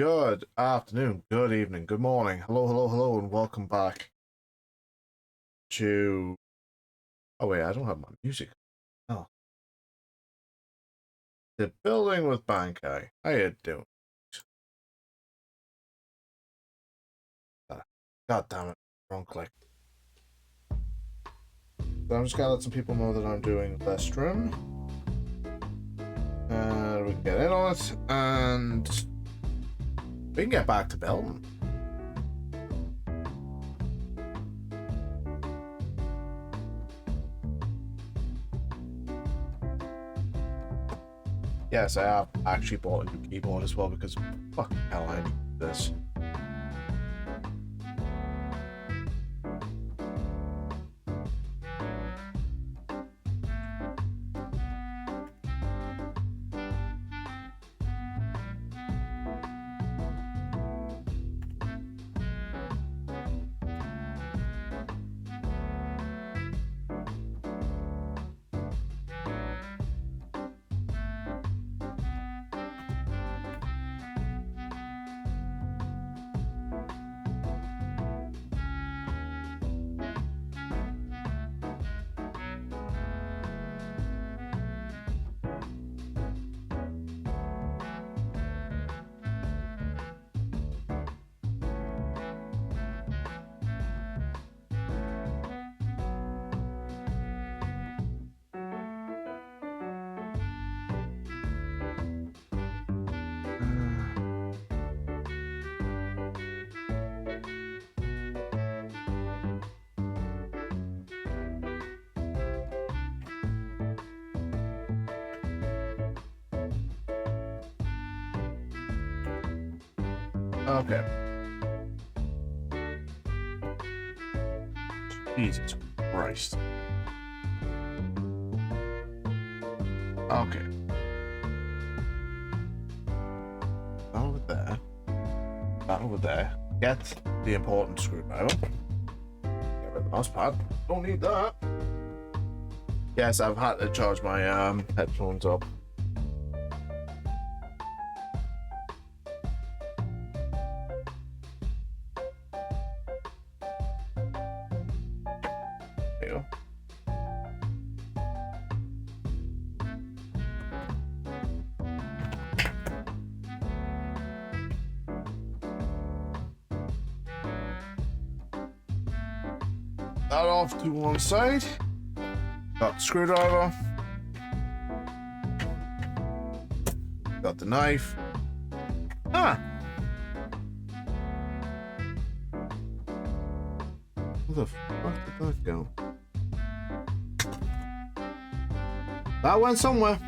Good afternoon, good evening, good morning. Hello, hello, hello, and welcome back to... Oh wait, I don't have my music. Oh. The Building with Bankai. How you doing? God damn it. Wrong click. So I'm just gonna let some people know that I'm doing the stream. And we can get in on it, and we can get back to building. Yes, I have actually bought a new keyboard as well because fucking hell, I need this. Okay. Jesus Christ. Okay. Over there. That over there. Get the important screwdriver. Get rid of the mouse pad. Don't need that. Yes, I've had to charge my headphones up. There you go. That off to one side. Got the screwdriver. Got the knife. Ah! Where the fuck did that go? That went somewhere.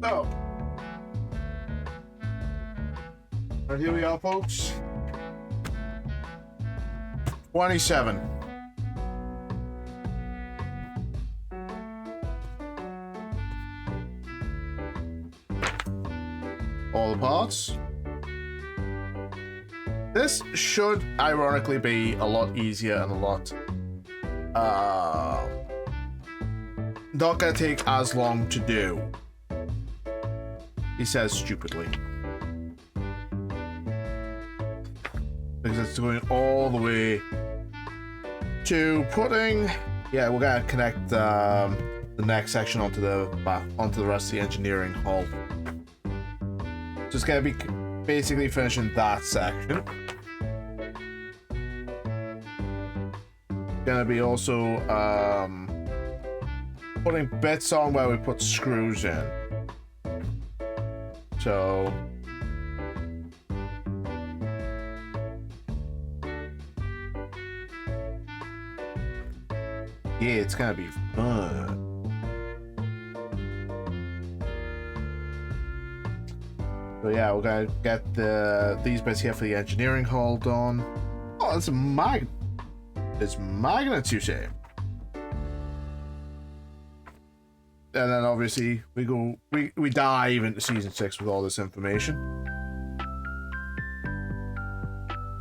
So, right, here we are, folks. 27. All the parts. This should ironically be a lot easier and a lot not gonna take as long to do. He says stupidly. Because it's going all the way to putting... Yeah, we're gonna connect the next section onto the rest of the engineering hull. Just gonna be basically finishing that section. Gonna be also putting bits on where we put screws in. So yeah, it's gonna be fun. So yeah, we're gonna get these bits here for the engineering hull done. Oh, it's magnets, you say? And then obviously we dive into season 6 with all this information.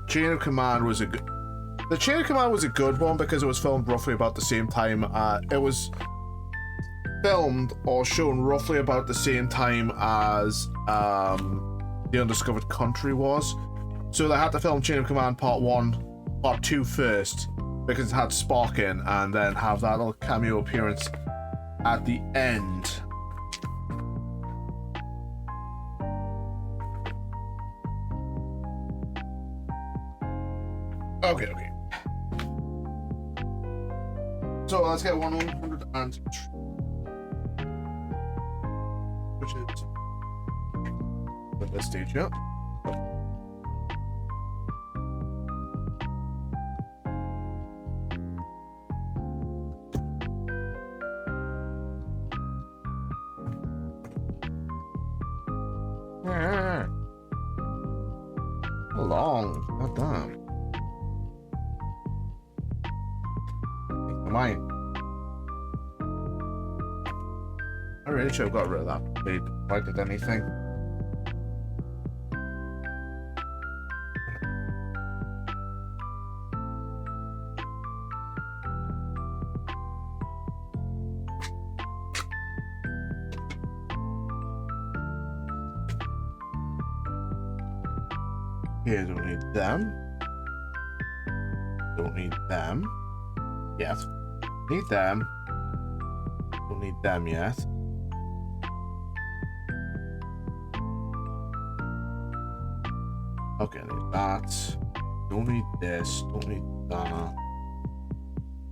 Chain of command was a good... The Chain of Command was a good one because it was filmed roughly about the same time. It was filmed or shown roughly about the same time as The Undiscovered Country was. So they had to film Chain of Command Part 1, Part 2 first, because it had Spock in, and then have that little cameo appearance at the end. Okay. So let's get 100 and... which is... with this stage, yeah. Long, not damn. Mine. I really should have got rid of that blade. Why did anything? Here, don't need them. Don't need them. Yet. Need them. Don't need them yet. Okay, need that. Don't need this. Don't need that.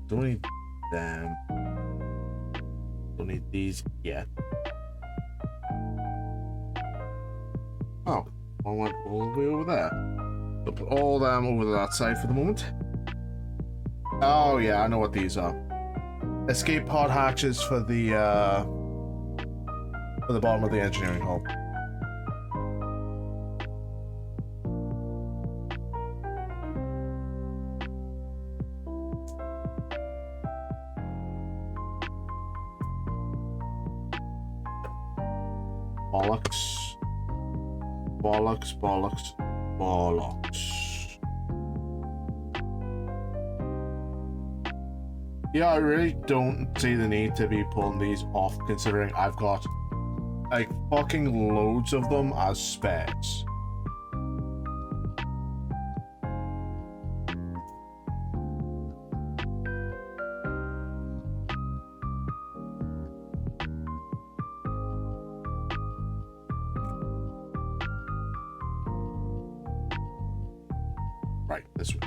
Don't need them. Don't need these yet. Oh, one went all the way over there. So put all them over to that side for the moment. Oh yeah, I know what these are. Escape pod hatches for the bottom of the engineering hull. Bollocks. Bollocks, bollocks, bollocks. Yeah, I really don't see the need to be pulling these off, considering I've got like fucking loads of them as spares. Right, this way.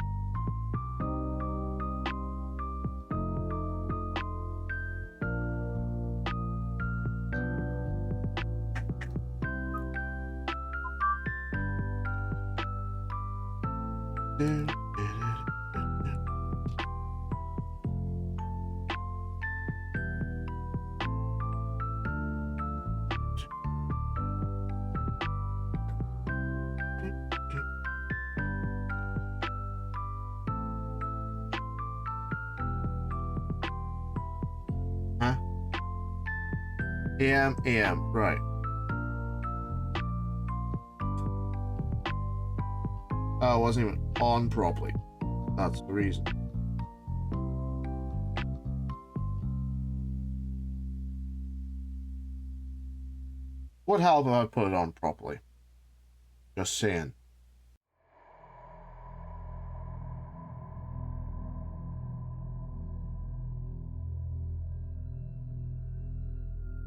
Huh? AM, right. Oh, it wasn't even on properly. That's the reason. Would help if I put it on properly. Just saying.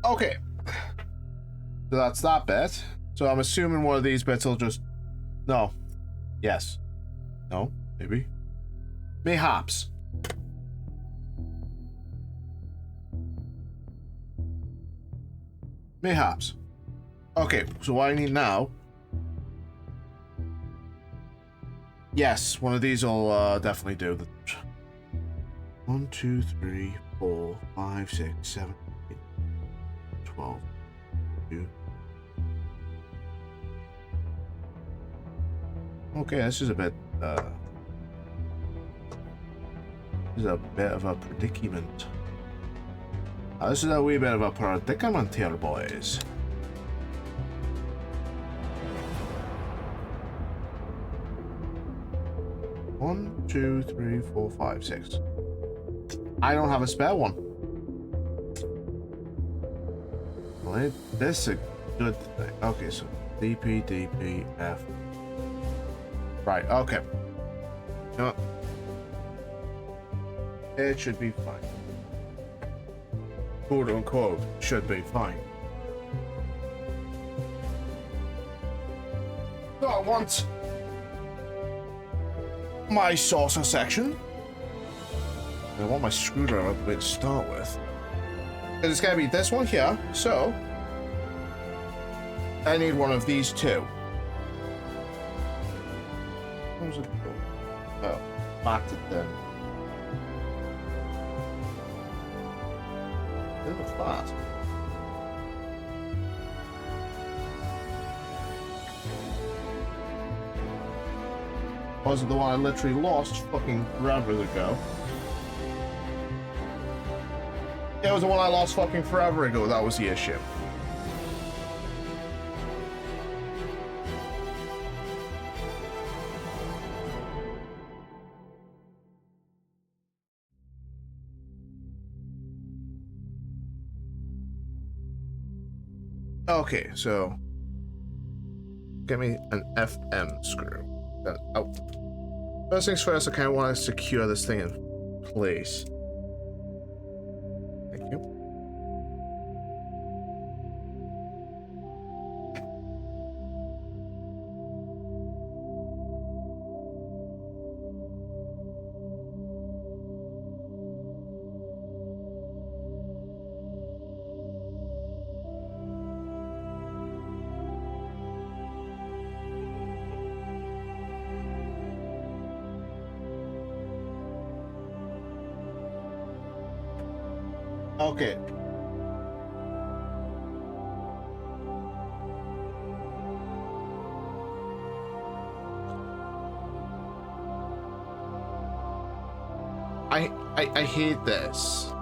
Okay. So that's that bit. So I'm assuming one of these bits will just... No. Yes. No. Maybe. Mayhaps. Mayhaps. Okay, so what I need now... Yes, one of these will definitely do. 1, 2, 3, 4, 5, 6, 7, 8, 12, 2. Okay, this is a bit, this is a bit of a predicament. This is a wee bit of a predicament here, boys. 1, 2, 3, 4, 5, 6. I don't have a spare one. Well, this is a good thing. Okay, so DP, DP, F. Right, okay. You know what? It should be fine. Quote unquote, should be fine. So I want my saucer section. I want my screwdriver to start with. It's gonna be this one here, so I need one of these two. What was it called? Oh, marked it then. Look at that. Was it the one I literally lost fucking forever ago? Yeah, it was the one I lost fucking forever ago. That was the issue. Okay, so get me an FM screw. Oh. First things first, I kind of want to secure this thing in place. Thank you. Okay. I hate this.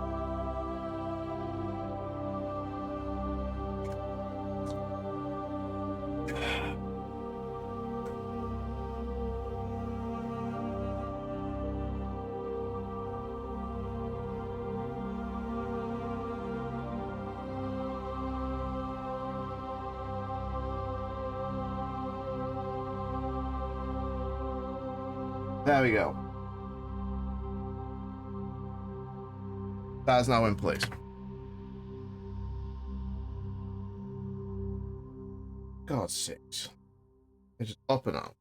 There we go. That is now in place. God's sakes. It's just up and out.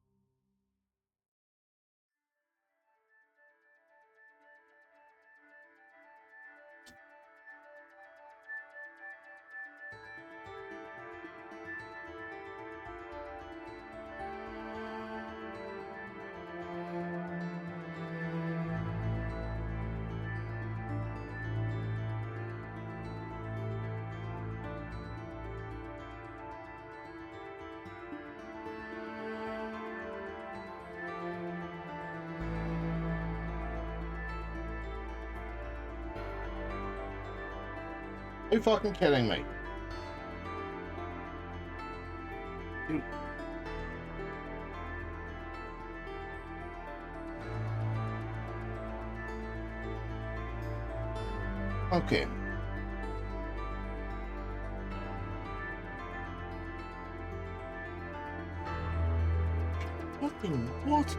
Are you fucking kidding me? Dude. Okay. Fucking what?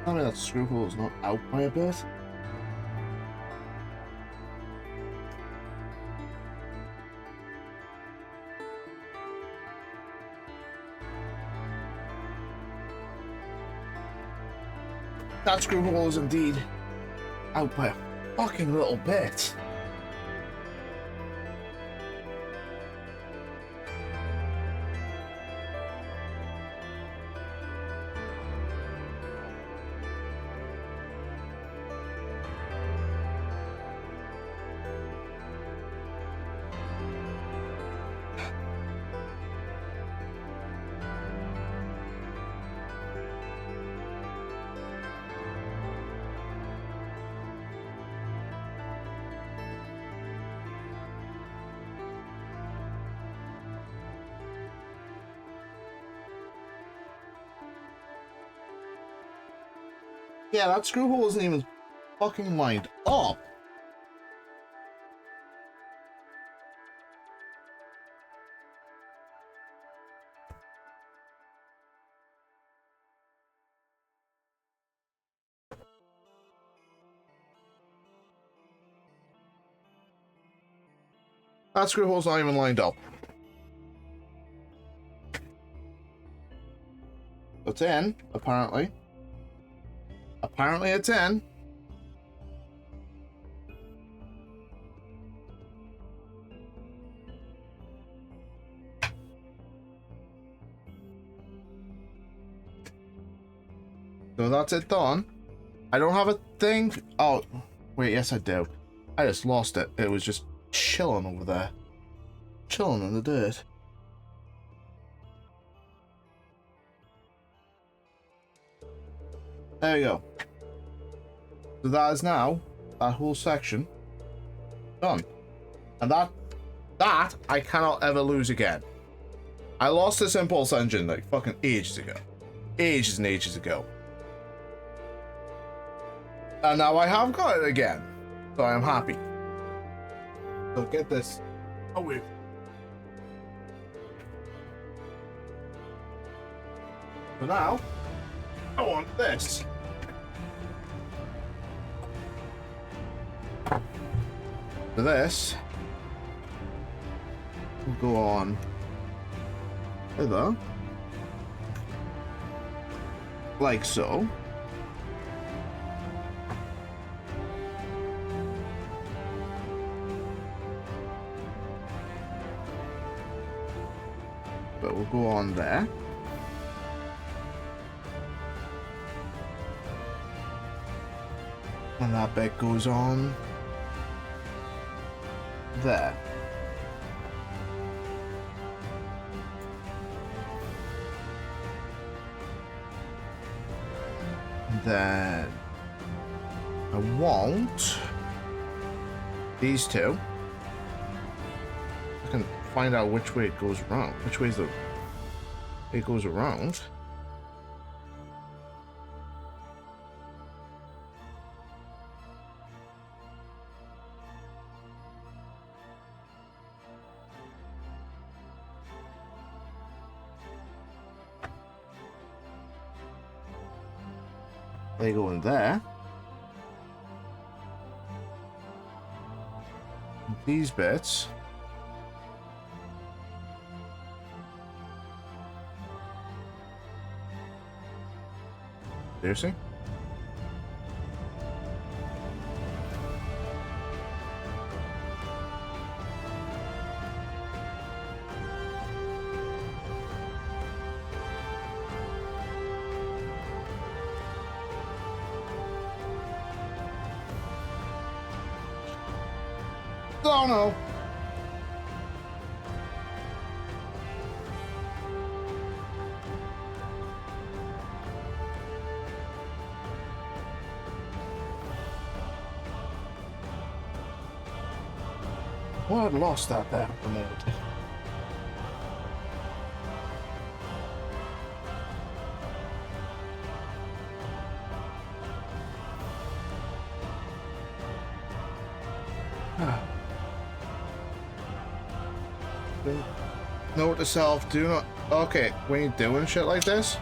Tell me that screw hole is not out by a bit. That screw hole is indeed out by a fucking little bit. Yeah, that screw hole isn't even fucking lined up. That screw hole's not even lined up. It's in, apparently. Apparently it's in. So that's it done. I don't have a thing. Oh, wait, yes I do. I just lost it. It was just chilling over there. Chilling in the dirt. There we go. So that is now that whole section done. And that I cannot ever lose again. I lost this impulse engine like fucking ages ago. Ages and ages ago. And now I have got it again. So I am happy. So get this. Oh wait. So now, I want this. For this, we'll go on hither, like so. But we'll go on there. And that bit goes on there. And then I want these two. I can find out which way it goes around. Which way is it goes around. They go in there. These bits. Seriously? Oh no. Well, I'd lost that there for a minute. Note to self, do not... Okay, when you're doing shit like this...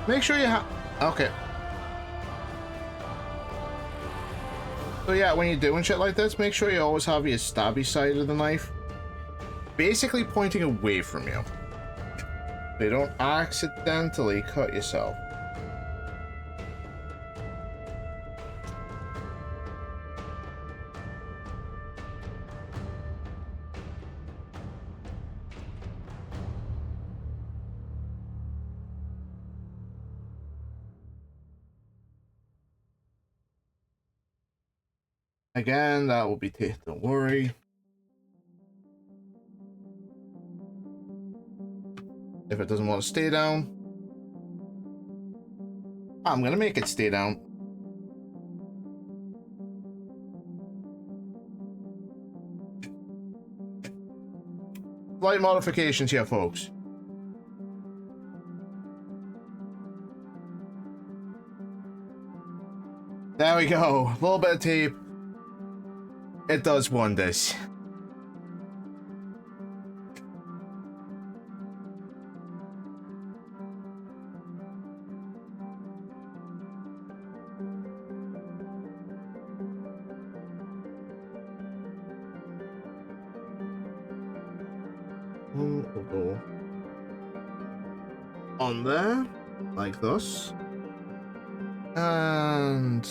Make sure you have... Okay. So yeah, when you're doing shit like this, make sure you always have your stabby side of the knife basically pointing away from you. So you don't accidentally cut yourself. Again, that will be tape, don't worry. If it doesn't want to stay down, I'm gonna make it stay down. Slight modifications here, folks. There we go. A little bit of tape. It does wonders. We'll go on there, like this. And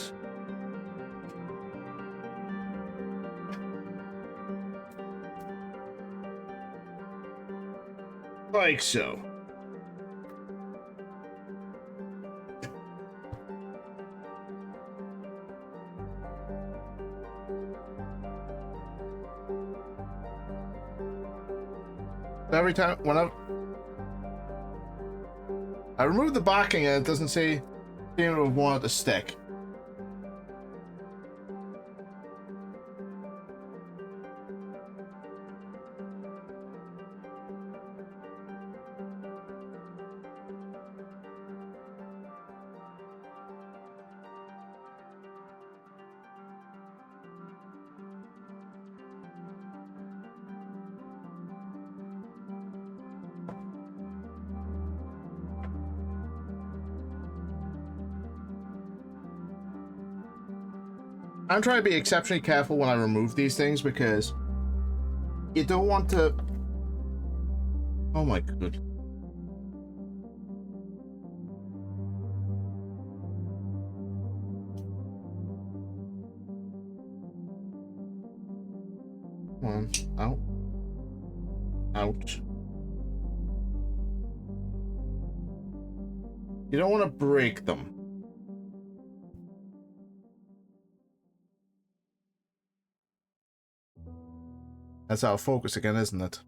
like so. Every time, whenever I remove the backing and it doesn't seem to want it to stick. I'm trying to be exceptionally careful when I remove these things because you don't want to... Oh my god. Come on, out. Out. You don't want to break them. That's out of focus again, isn't it?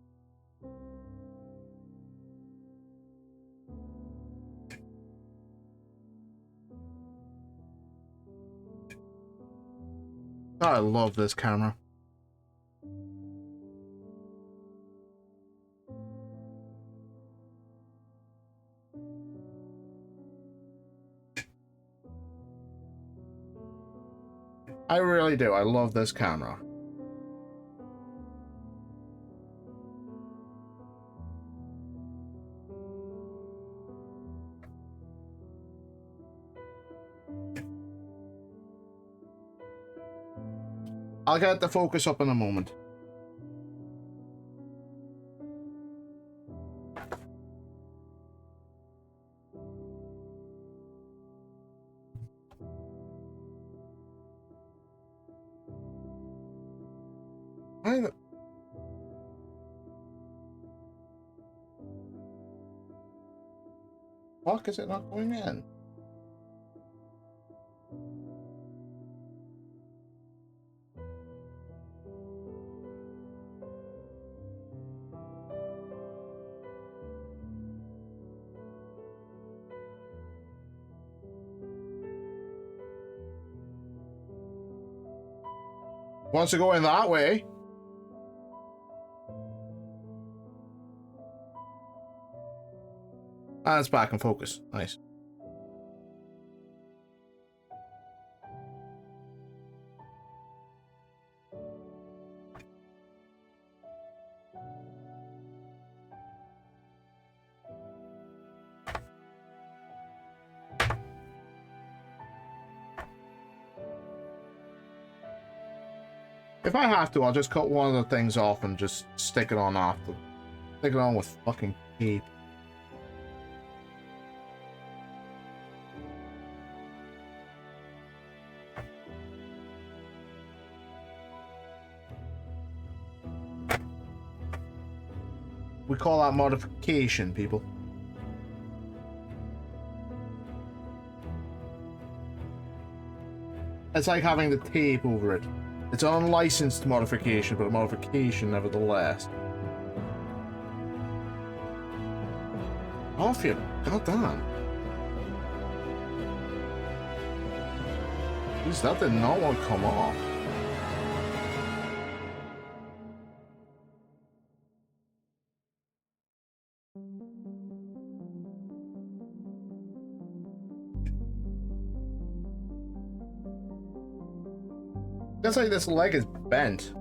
Oh, I love this camera. I really do. I love this camera. I'll get the focus up in a moment. Why the fuck is it not going in? Wants to go in that way. Ah, it's back in focus. Nice. If I have to, I'll just cut one of the things off and just stick it on after. Stick it on with fucking tape. We call that modification, people. It's like having the tape over it. It's an unlicensed modification, but a modification nevertheless. Off you. God damn. Jeez, that did not want to come off. Looks like this leg is bent.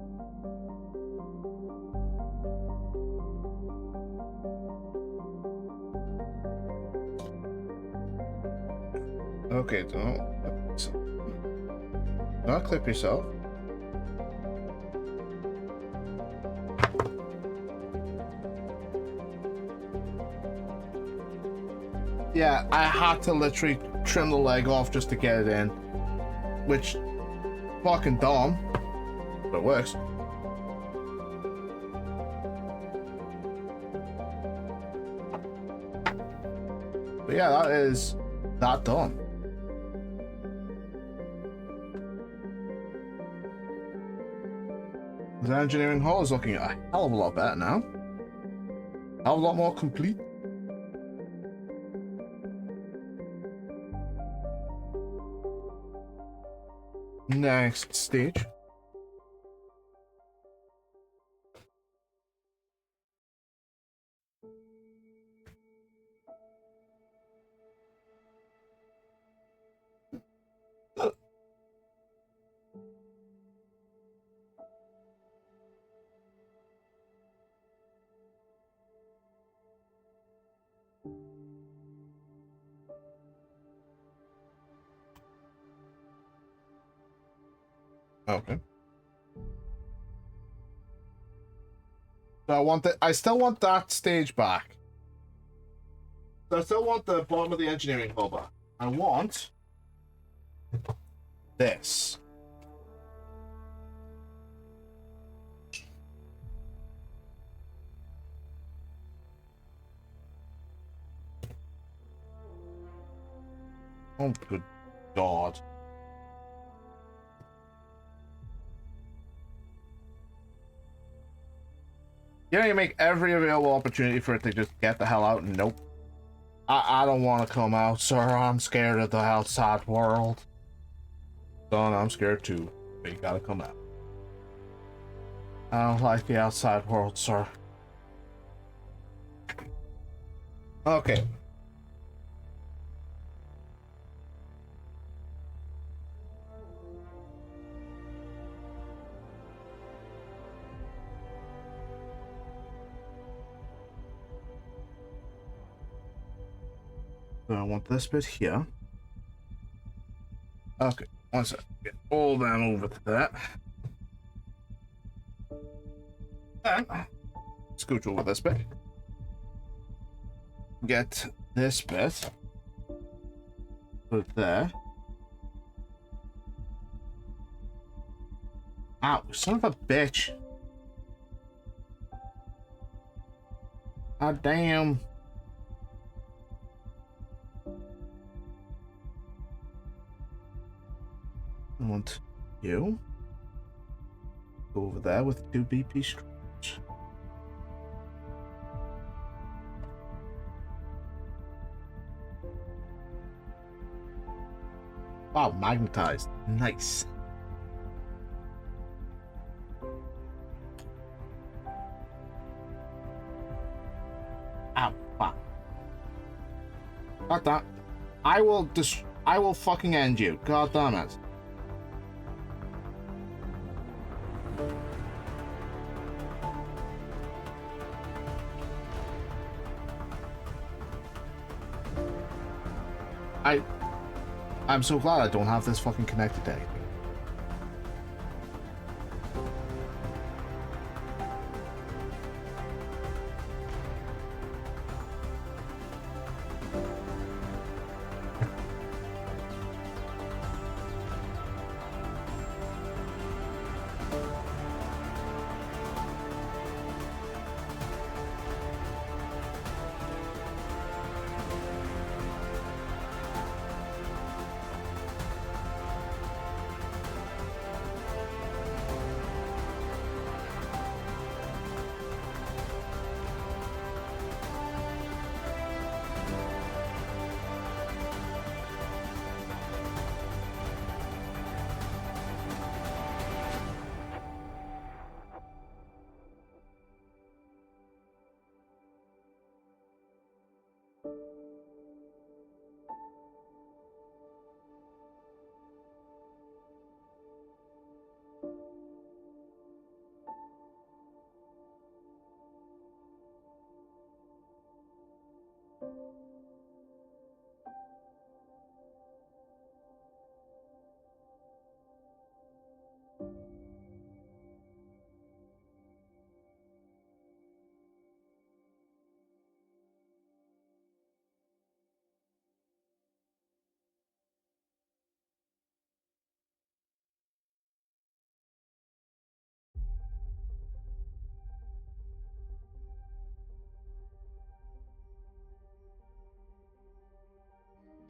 Okay, don't clip yourself. Yeah, I had to literally trim the leg off just to get it in, which fucking dumb, but it works. But yeah, that is that done. The engineering hall is looking a hell of a lot better now. A hell of a lot more complete. Next stage. Okay. So I still want that stage back. So I still want the bottom of the engineering hall back. I want this. Oh, good God. You know, you make every available opportunity for it to just get the hell out, and nope. I don't want to come out, sir. I'm scared of the outside world. Son, I'm scared too, but you gotta come out. I don't like the outside world, sir. Okay. So I want this bit here. Okay, one sec. Get all them over to that. And scooch over this bit. Get this bit. Put it there. Ow, son of a bitch. God damn. I want you. Go over there with 2 BP screws. Wow, magnetized. Nice. Ow, fuck. God damn. I will fucking end you. God damn it. I'm so glad I don't have this fucking connected to anything.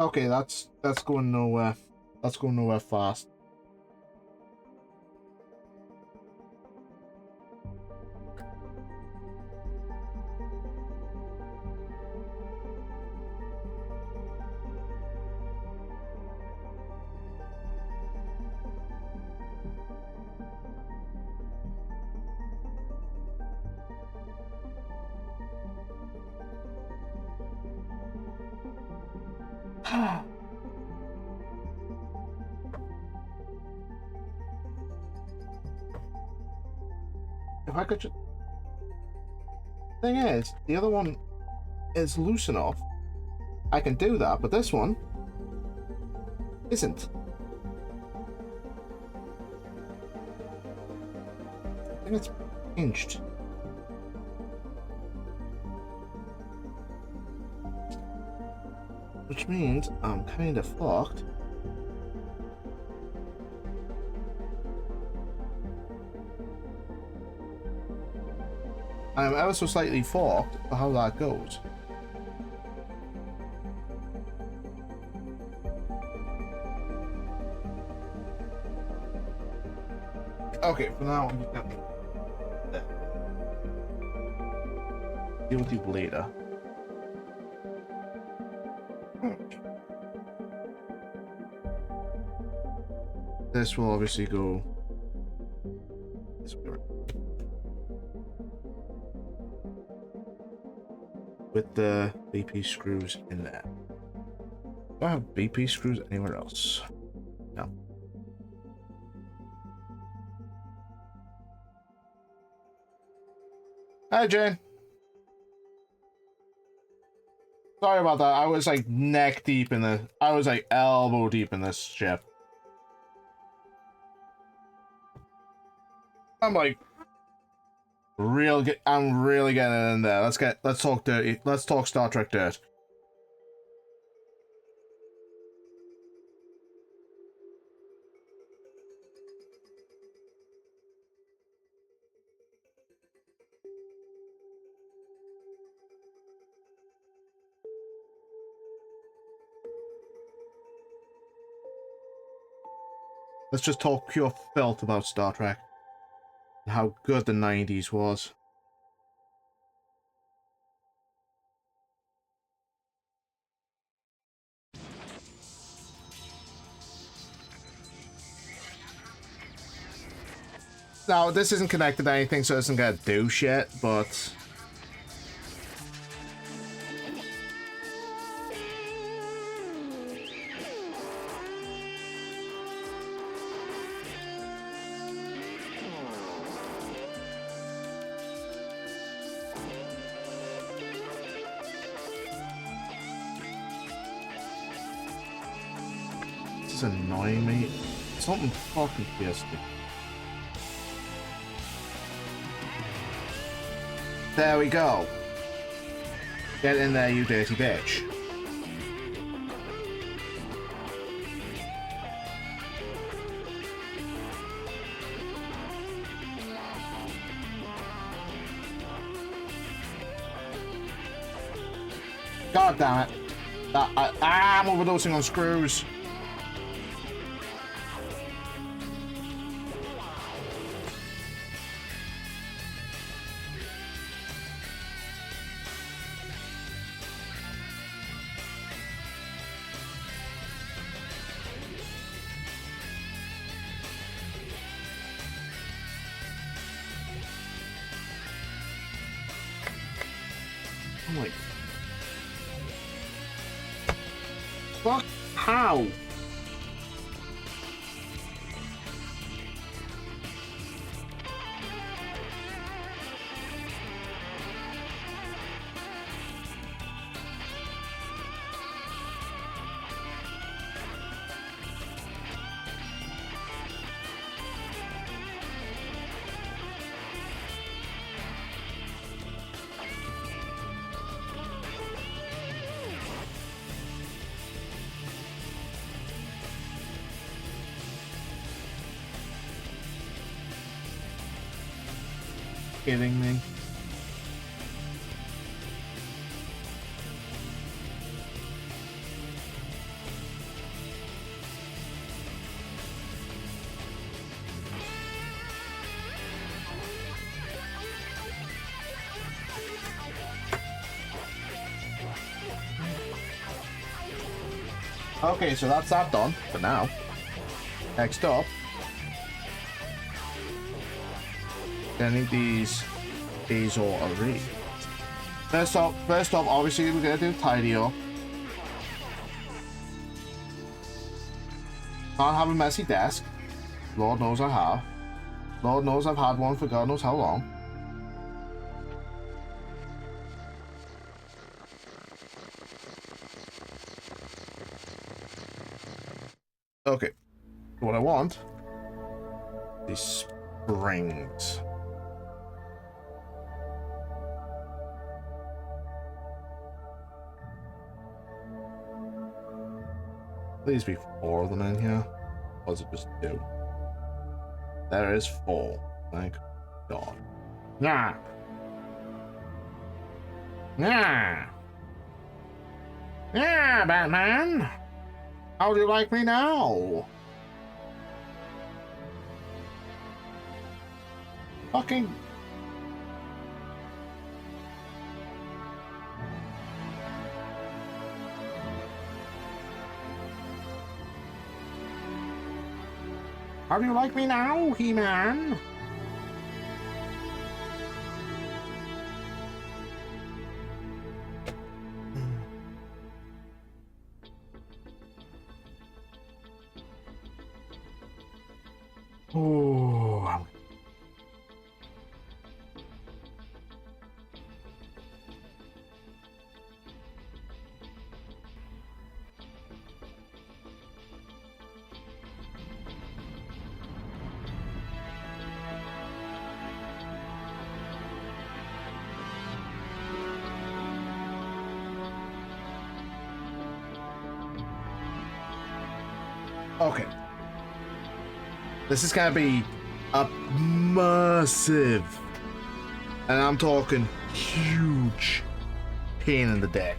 Okay, that's going nowhere. That's going nowhere fast. If I could just... Thing is, the other one is loose enough. I can do that, but this one isn't. I think it's pinched. Which means I'm kind of fucked. I'm ever so slightly fucked for how that goes. Okay, for now I'm just gonna deal with you later. This will obviously go this way with the BP screws in there. Do I have BP screws anywhere else? No. Hi, Jane. Sorry about that. I was like neck deep in the. I was like elbow deep in this ship. I'm like I'm really getting in there. Let's talk dirty. Let's talk Star Trek dirt. Let's just talk pure filth about Star Trek. And how good the 90s was. Now, this isn't connected to anything, so it isn't gonna do shit, but... This is annoying me. Something fucking pissed me. There we go. Get in there, you dirty bitch. God damn it. I'm overdosing on screws. I'm like, fuck, how? Kidding me? Okay, so that's that done for now. Next up, I need these all array. First off, obviously we're gonna do tidy up. Can't have a messy desk. Lord knows I have. Lord knows I've had one for God knows how long. Okay, what I want, these springs. Please be 4 of them in here. Or is it just 2? There is 4. Thank God. Nah. Nah. Yeah, Batman. How do you like me now? Fucking... How do you like me now, He-Man? Oh. Okay. This is gonna be a massive, and I'm talking huge, pain in the dick.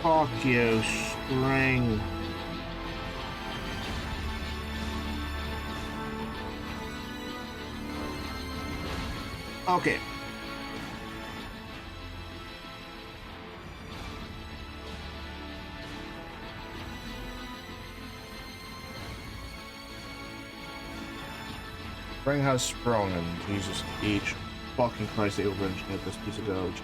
Fuck you, string. Okay. Spring has sprung, and Jesus H. Fucking Christ, they over-engineered this piece of garbage.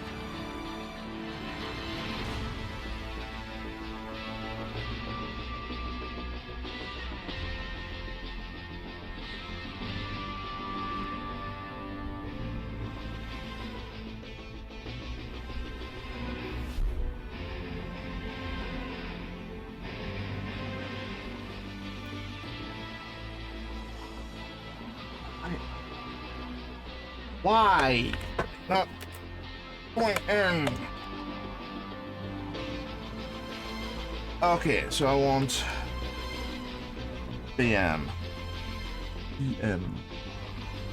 Why? Not going in. Okay, so I want BM. BM.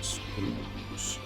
Screws.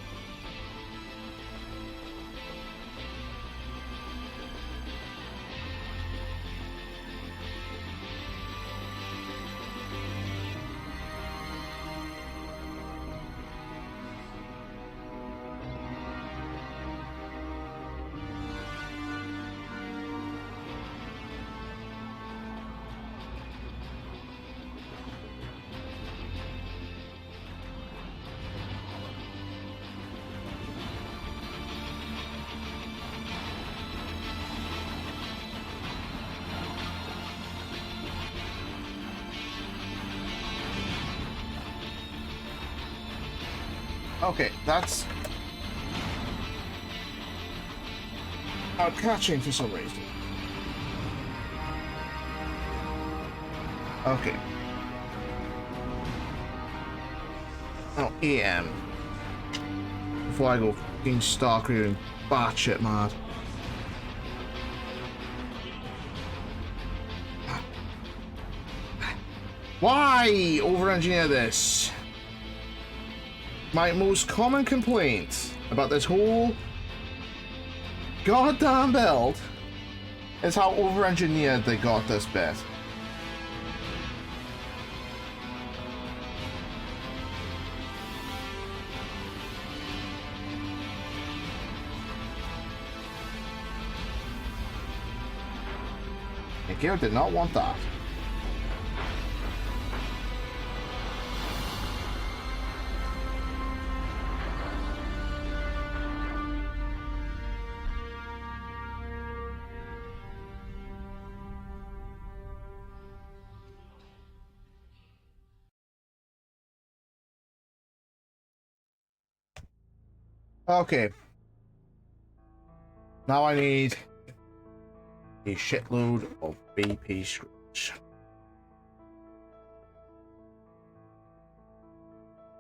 Okay, that's not catching for some reason. Okay. Oh, EM. Before I go fucking stark and batshit mad. Why over-engineer this? My most common complaint about this whole goddamn build is how over-engineered they got this bit. Akira did not want that. Okay. Now I need a shitload of BP scripts.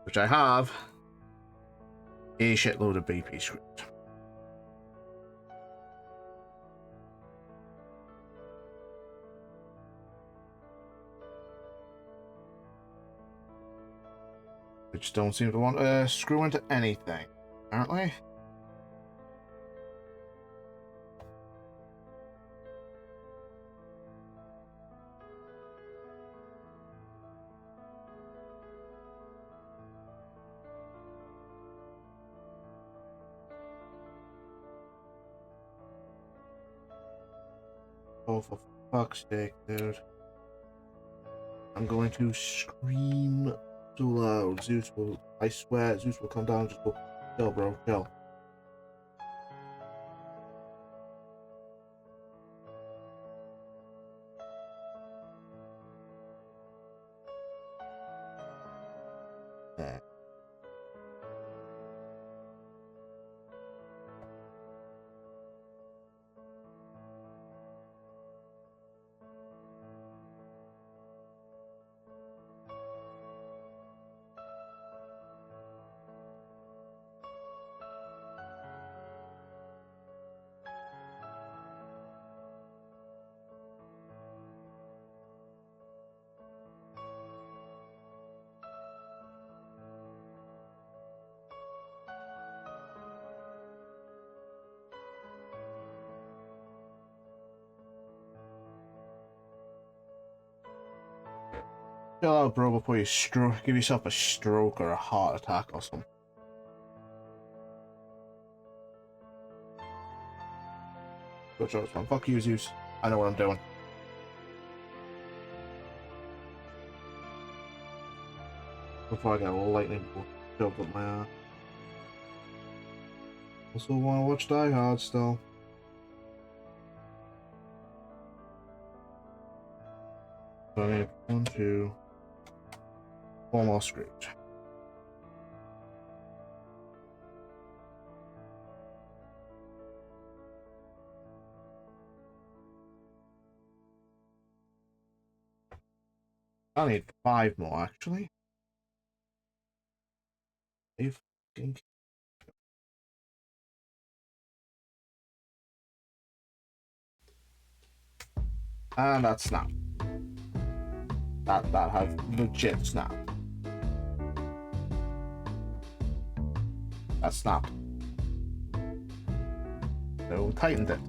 Which I have a shitload of BP script. Which don't seem to want to screw into anything, apparently. Oh, for fuck's sake, dude. I'm going to scream so loud. Zeus will, I swear, Zeus will come down and just go, chill, bro, chill. Yeah. Chill out, bro, before you give yourself a stroke or a heart attack or something. Good choice, man. Fuck you, Zeus. I know what I'm doing. Before I get a lightning bolt shoved up my ass. Also want to watch Die Hard still. So I need 1, 2, 4 more script. I need 5 more actually. If and that snapped. That has legit snapped. That snapped. So tightened it.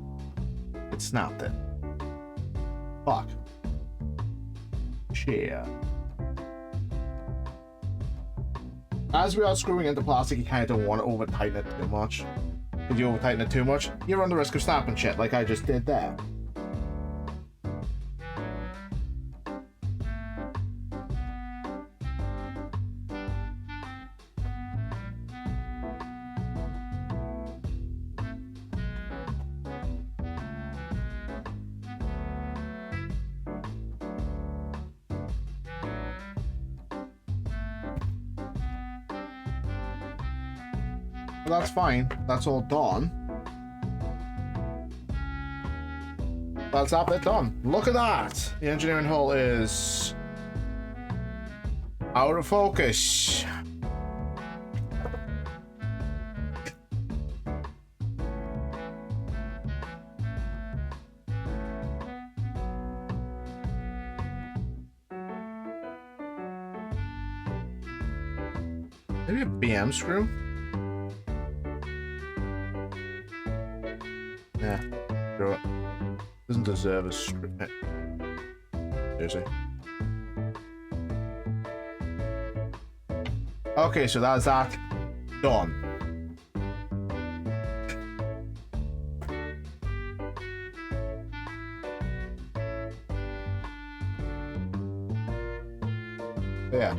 It snapped it. Fuck. Cheer. As we are screwing into plastic, you kind of don't want to over tighten it too much. If you over tighten it too much, you run the risk of snapping shit like I just did there. That's fine. That's all done. That's that bit done. Look at that. The engineering hull is out of focus. Maybe a BM screw? Yeah, screw it. Doesn't deserve a screw. Seriously. Okay, so that's that done. Yeah.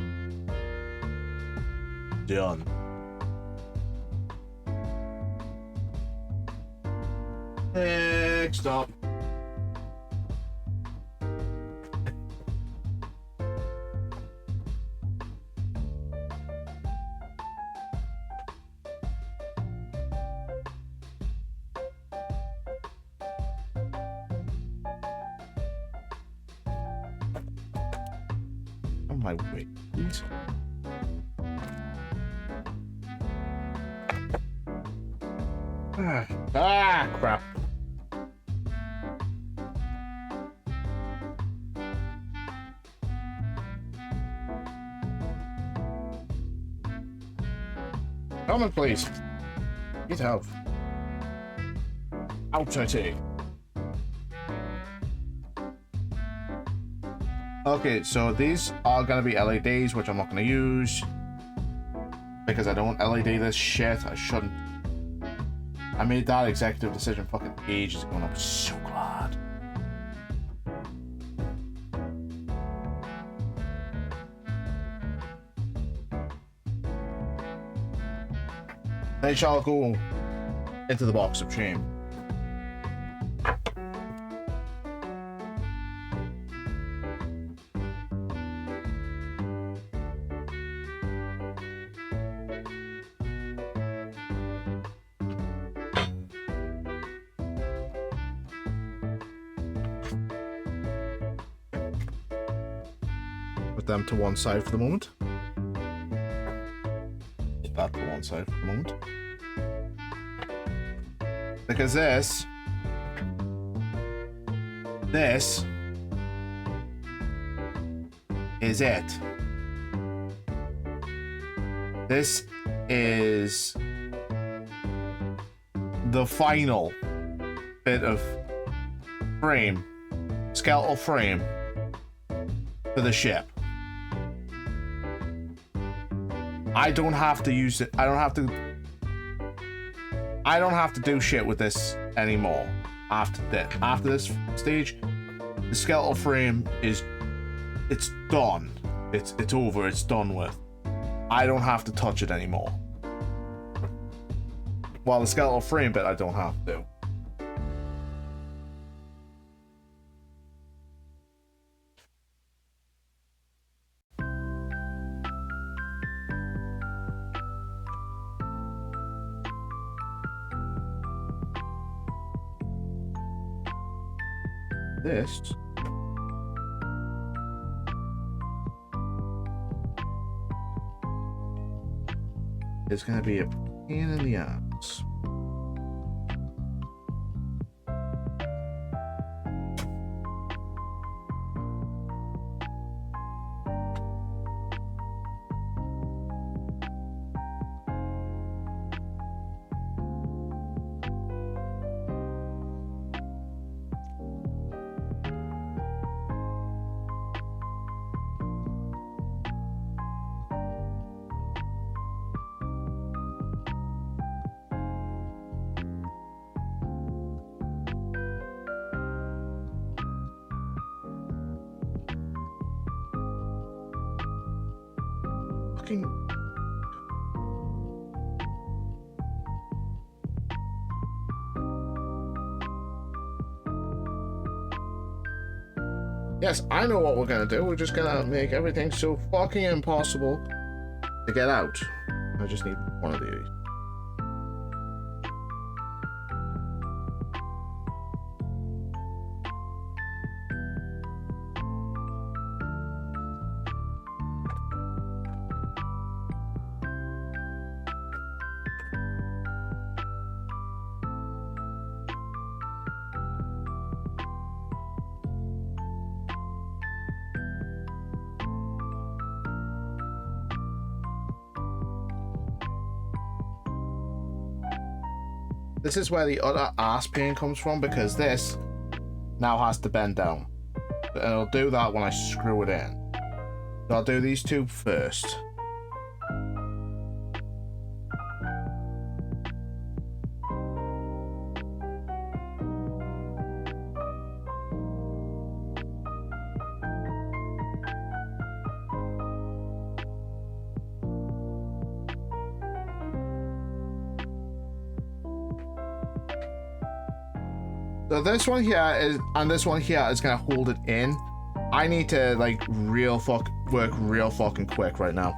Done. Next up. Oh my wait. Ah, crap. Comment, please. Get out. Ouch, I take. Okay, so these are gonna be LEDs, which I'm not gonna use because I don't LED this shit. I shouldn't. I made that executive decision fucking ages ago, and I'm so glad. They shall go into the box of shame. Put them to one side for the moment. Put that to one side for the moment. Because this is it. This is the final bit of frame, skeletal frame for the ship. I don't have to use it. I don't have to do shit with this anymore. After this stage, the skeletal frame it's done. It's over. It's done with. I don't have to touch it anymore. While the skeletal frame bit, I don't have to. This is going to be a pain in the ass. Yes, I know what we're gonna do. We're just gonna make everything so fucking impossible to get out. I just need one of these. this is where the other ass pain comes from, because this now has to bend down. And it'll do that when I screw it in. So I'll do these two first. So this one here is, and this one here is gonna hold it in. I need to like work real fucking quick right now.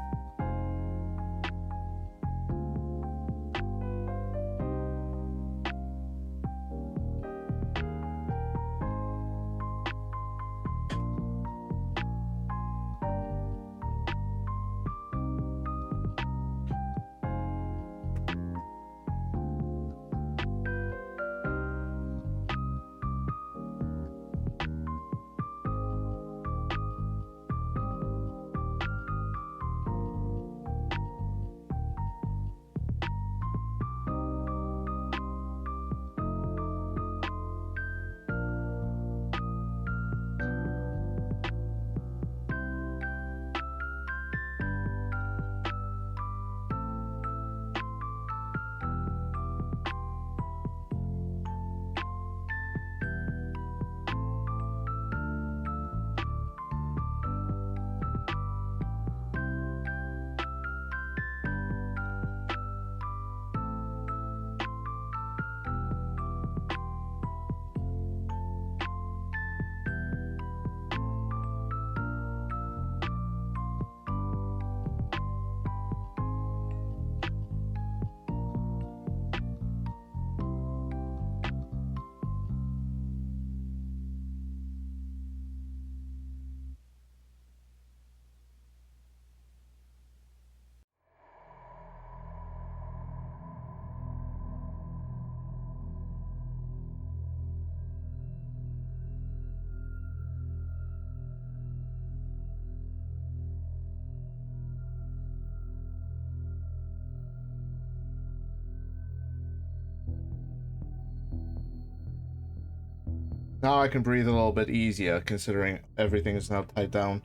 Now I can breathe a little bit easier, considering everything is now tied down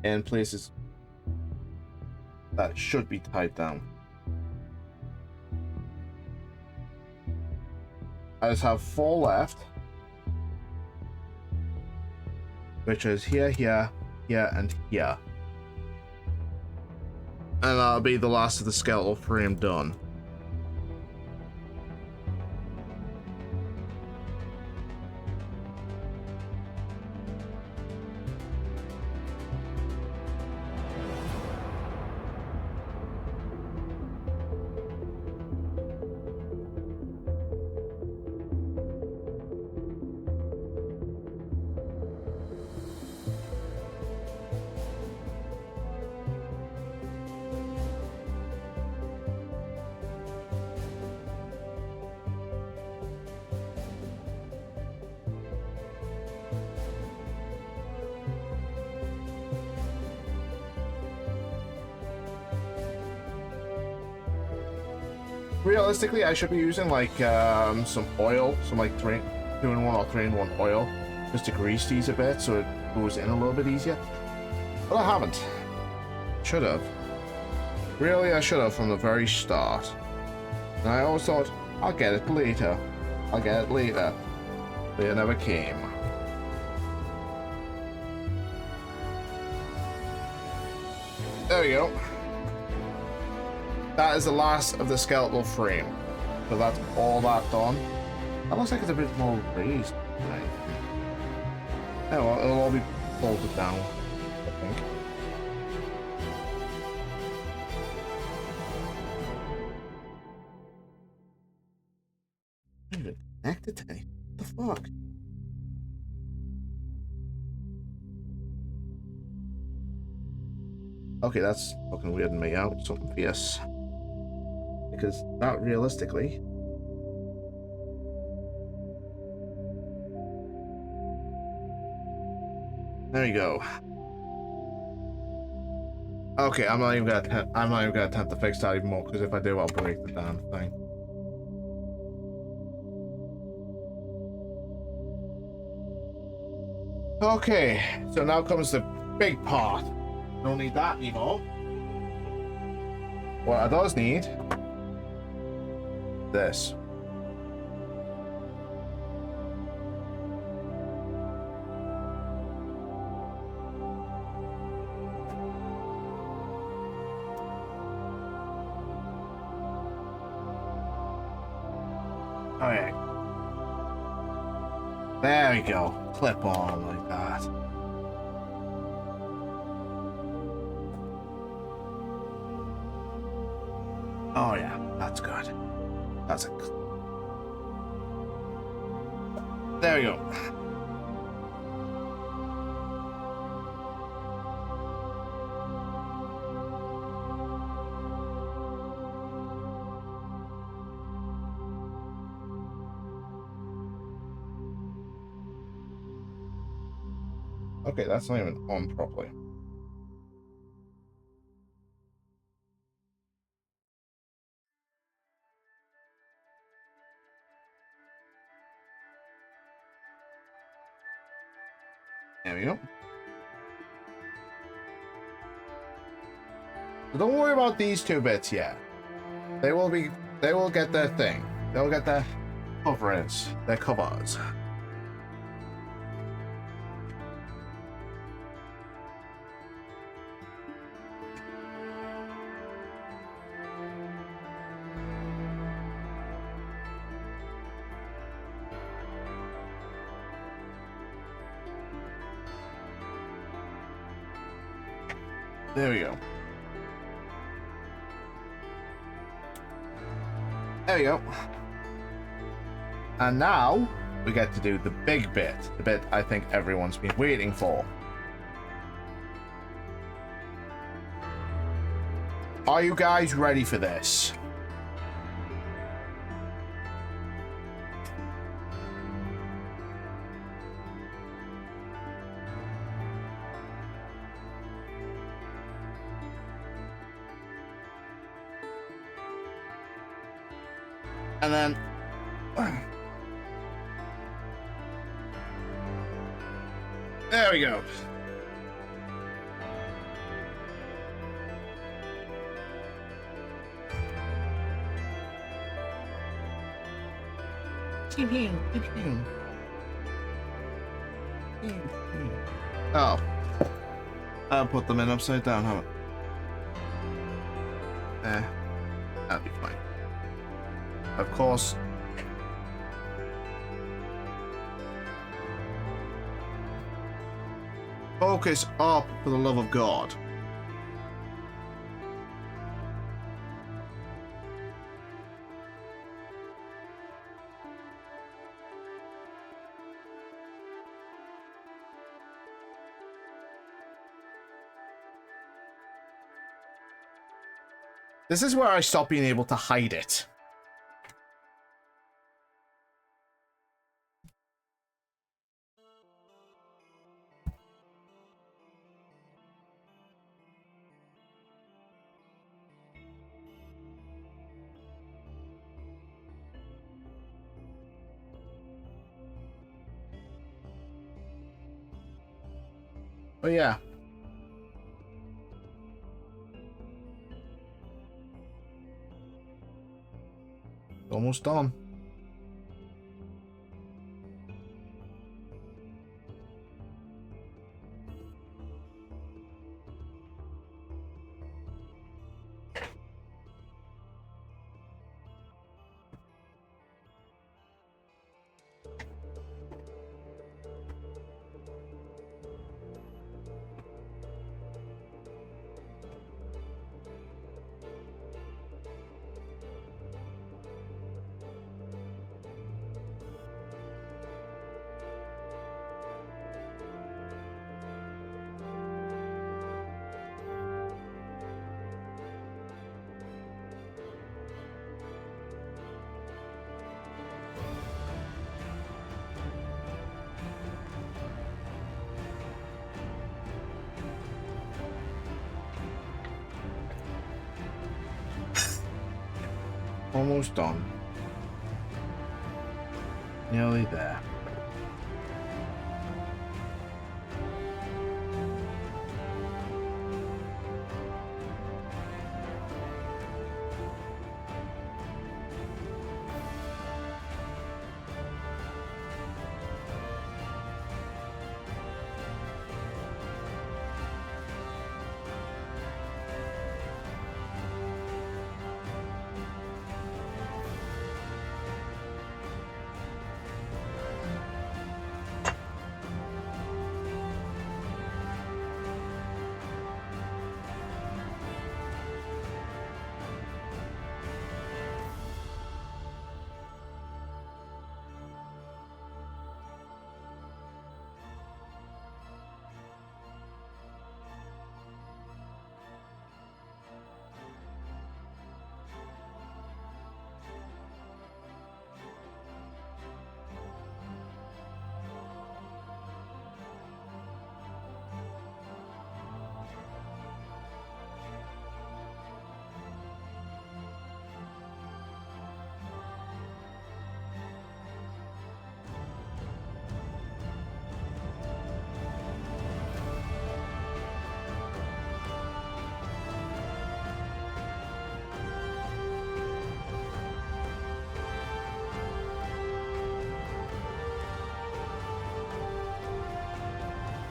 in places that should be tied down. I just have 4 left, which is here, here, here, and here. And that'll be the last of the skeletal frame done. Realistically, I should be using like some oil, some like 2-in-1 or 3-in-1 oil, just to grease these a bit so it goes in a little bit easier. But I haven't. Should have. Really, I should have from the very start. And I always thought, I'll get it later. I'll get it later. But it never came. There we go. That is the last of the skeletal frame. So that's all that done. That looks like it's a bit more raised. Right? Oh, well, it'll all be bolted down, I think. I didn't even connect it to anything. What the fuck? Okay, that's fucking weirding me out. Something fierce. Because that realistically. There you go. Okay, I'm not even gonna attempt to fix that even more, because if I do, I'll break the damn thing. Okay, so now comes the big part. Don't need that anymore. What I does need, this. Okay. There we go. Clip on like that. Oh yeah, that's good. That's it. There we go. Okay, that's not even on properly. There we go. So don't worry about these two bits yet. They will get their thing. They'll get their coverage, their covers. There we go. There we go. And now we get to do the big bit. The bit I think everyone's been waiting for. Are you guys ready for this? And then there we go. Oh. I'll put them in upside down, haven't I? That'll be fine. Of course. Focus up for the love of God. This is where I stop being able to hide it. Oh yeah. Almost done. Almost done. Nearly there.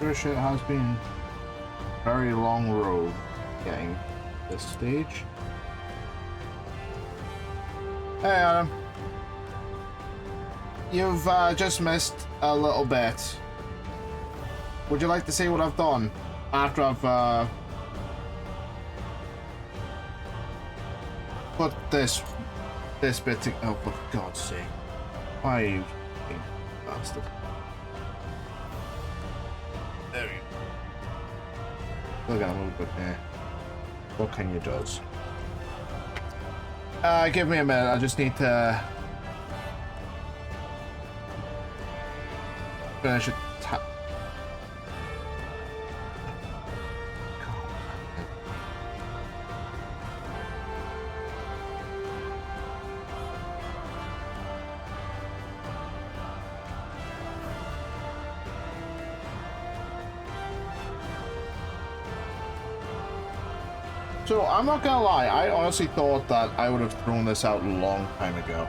First, it has been a very long road getting this stage. Hey Adam, you've just missed a little bit. Would you like to see what I've done after I've put this bit to— oh, for God's sake. Why are you fucking bastard? There you go. Look at him a little bit there. What can you do? Give me a minute, I just need to finish it. So, I'm not gonna lie, I honestly thought that I would have thrown this out a long time ago.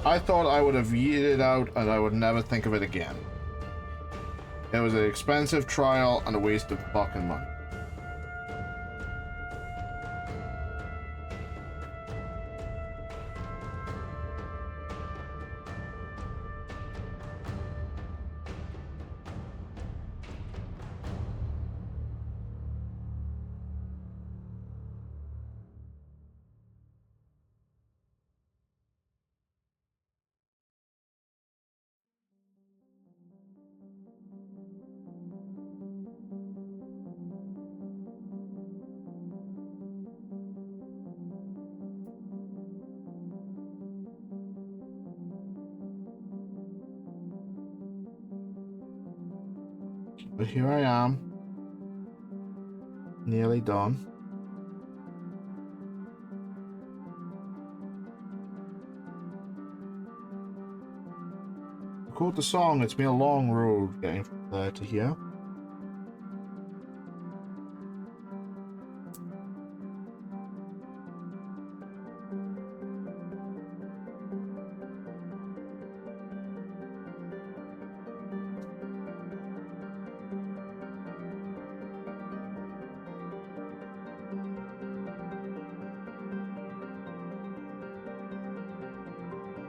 I thought I would have yeeted it out and I would never think of it again. It was an expensive trial and a waste of fucking money. But here I am, nearly done. To quote the song, it's been a long road getting from there to here.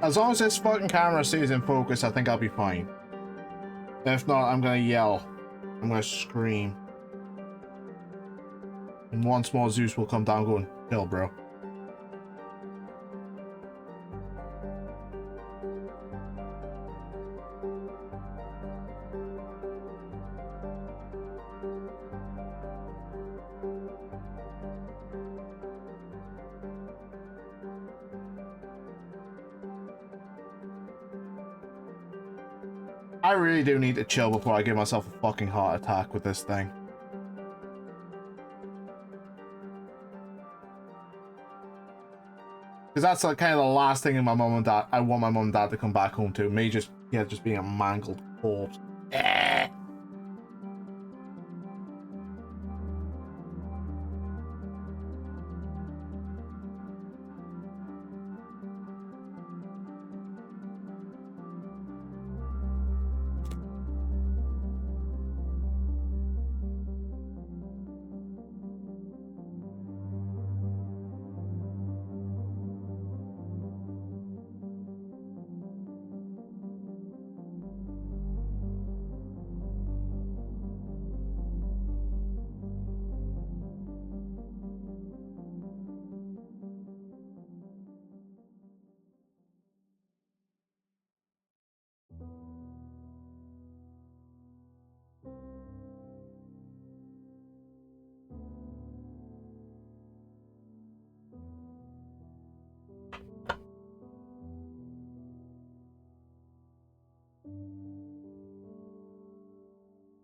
As long as this fucking camera stays in focus, I think I'll be fine. If not, I'm gonna yell. I'm gonna scream. And once more, Zeus will come down going, "Chill, bro." I really do need to chill before I give myself a fucking heart attack with this thing. Because that's like kind of the last thing in my mom and dad— I want my mom and dad to come back home to. Me just being a mangled corpse.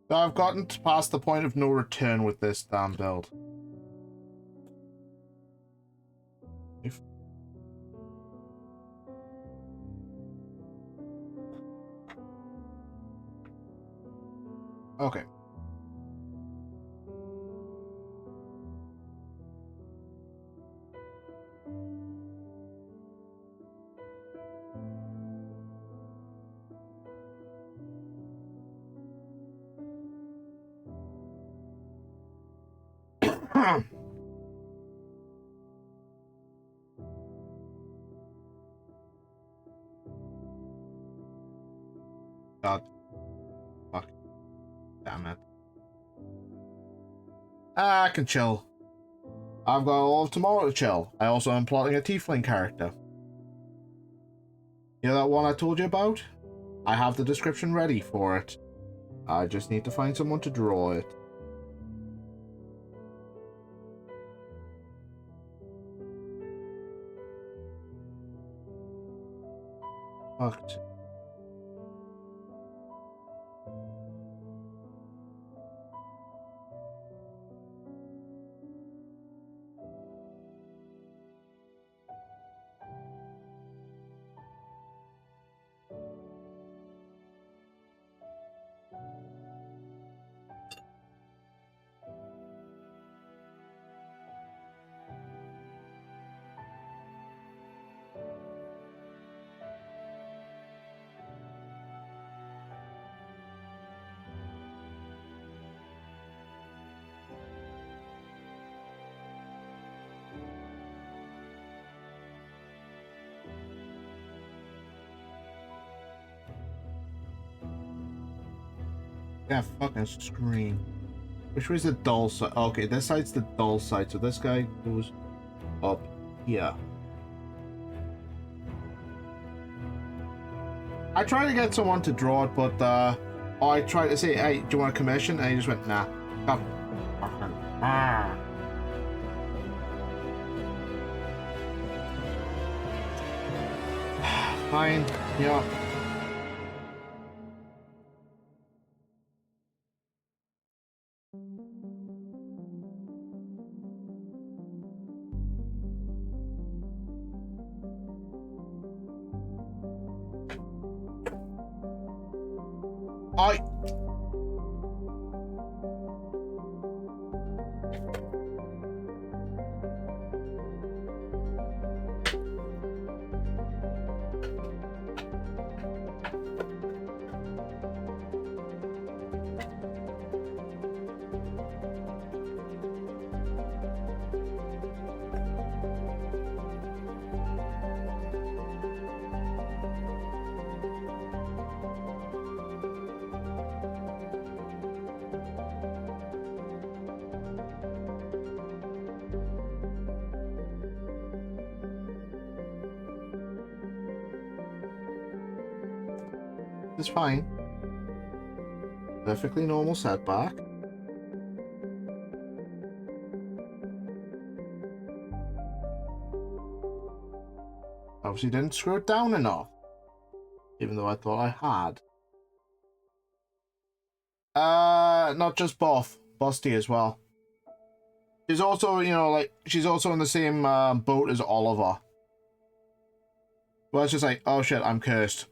So I've gotten past the point of no return with this damn build. Okay. God. Fuck. Damn it. I can chill. I've got all of tomorrow to chill. I also am plotting a tiefling character. You know that one I told you about? I have the description ready for it. I just need to find someone to draw it. Fuck. Yeah, fucking screen. Which way is the dull side? Okay, this side's the dull side, so this guy goes up here. I tried to get someone to draw it, but I tried to say, hey, do you want a commission? And he just went, nah. Stop. Fine, yeah. It's fine. Perfectly normal setback. Obviously didn't screw it down enough. Even though I thought I had. Not just Boff. Busty as well. She's also, you know, like, she's also in the same boat as Oliver. Well, it's just like, oh shit, I'm cursed.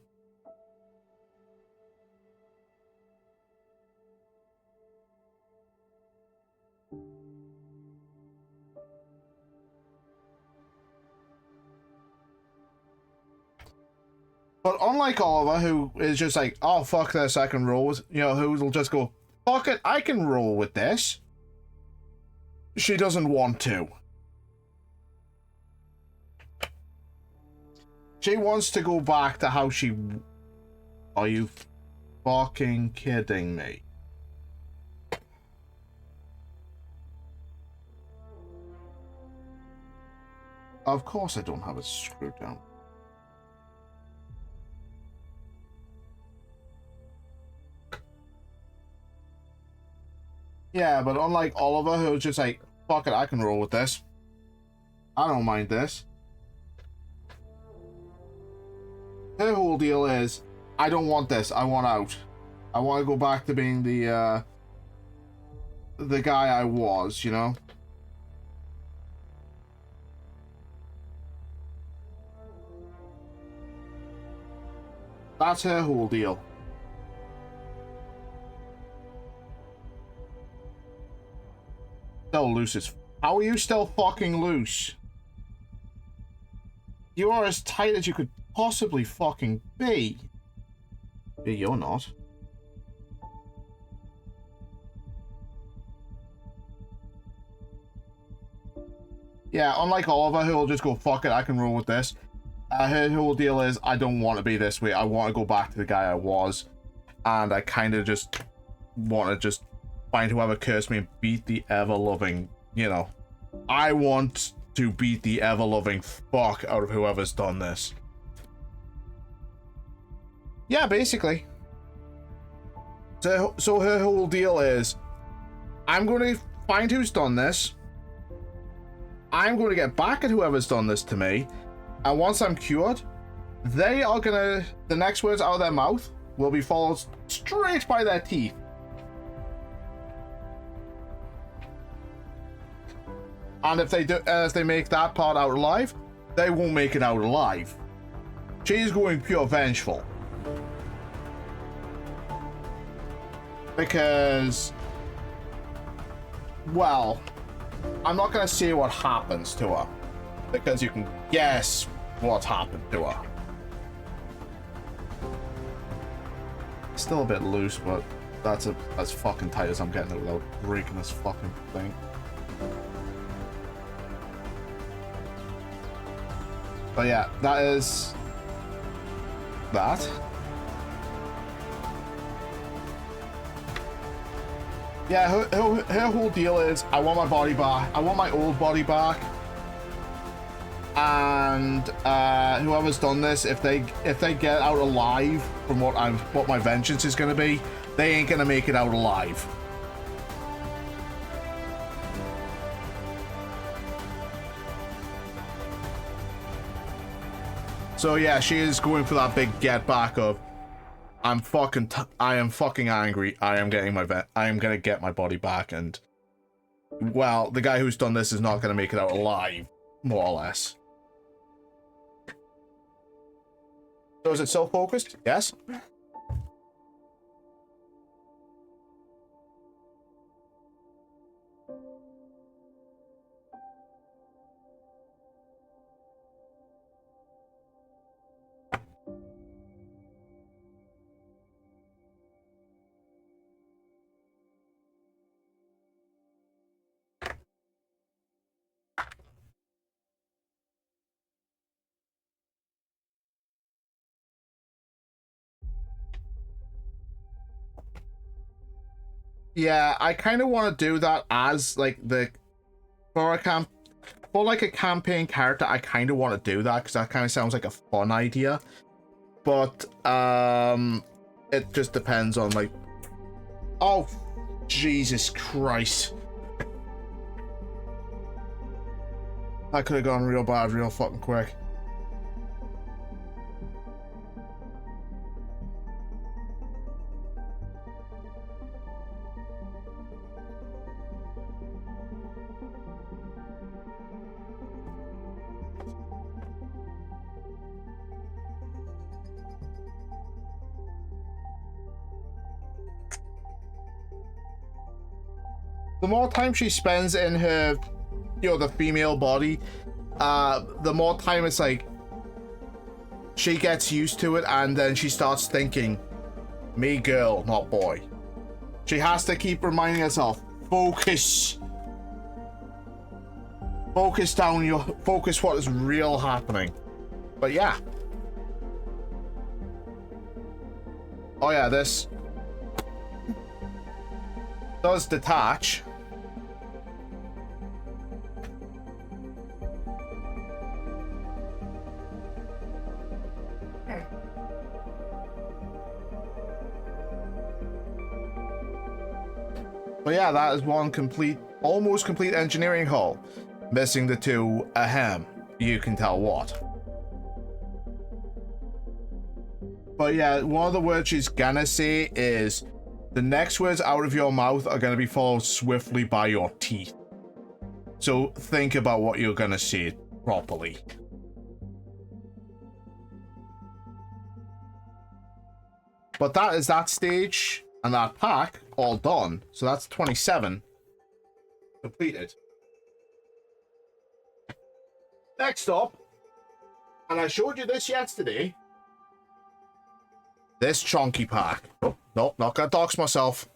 But unlike Oliver, who is just like, oh, fuck this, I can roll with, you know, who will just go, fuck it, I can roll with this. She doesn't want to. She wants to go back to how she... Are you fucking kidding me? Of course I don't have it screwed down. Yeah, but unlike Oliver, who's just like, fuck it, I can roll with this. I don't mind this. Her whole deal is, I don't want this, I want out. I want to go back to being the guy I was, you know? That's her whole deal. Still loose as... How are you still fucking loose? You are as tight as you could possibly fucking be. Yeah, you're not. Yeah, unlike Oliver, who'll just go, fuck it, I can roll with this. Her whole deal is, I don't want to be this way. I want to go back to the guy I was. And I kind of just want to just find whoever cursed me and beat the ever-loving, you know. I want to beat the ever-loving fuck out of whoever's done this. Yeah, basically. So her whole deal is, I'm going to find who's done this. I'm going to get back at whoever's done this to me. And once I'm cured, they are going to... The next words out of their mouth will be followed straight by their teeth. And if they do, if they make that part out alive, they won't make it out alive. She's going pure vengeful. Because, well, I'm not going to say what happens to her, because you can guess what happened to her. Still a bit loose, but that's as fucking tight as I'm getting it without breaking this fucking thing. But yeah, that is that. Yeah, her whole deal is, I want my body back. I want my old body back. And whoever's done this, if they get out alive from what my vengeance is gonna be, they ain't gonna make it out alive. So yeah, she is going for that big get back of, I am fucking angry. I am gonna get my body back, and well, the guy who's done this is not gonna make it out alive, more or less. So is it self-focused? Yes. Yeah, I kind of want to do that as like for like a campaign character. I kind of want to do that because that kind of sounds like a fun idea. But it just depends on like, oh, Jesus Christ, that could have gone real bad, real fucking quick. The more time she spends in her, you know, the female body, the more time it's like she gets used to it, and then she starts thinking, me girl, not boy. She has to keep reminding herself, focus what is real happening. But yeah. Oh yeah, this does detach. But yeah, that is one almost complete engineering hull. Missing the two, ahem, you can tell what. But yeah, one of the words she's gonna say is, the next words out of your mouth are gonna be followed swiftly by your teeth. So think about what you're gonna say properly. But that is that stage and that pack all done. So that's 27 completed. Next up, and I showed you this yesterday, this chunky pack. Oh, no, not gonna dox myself.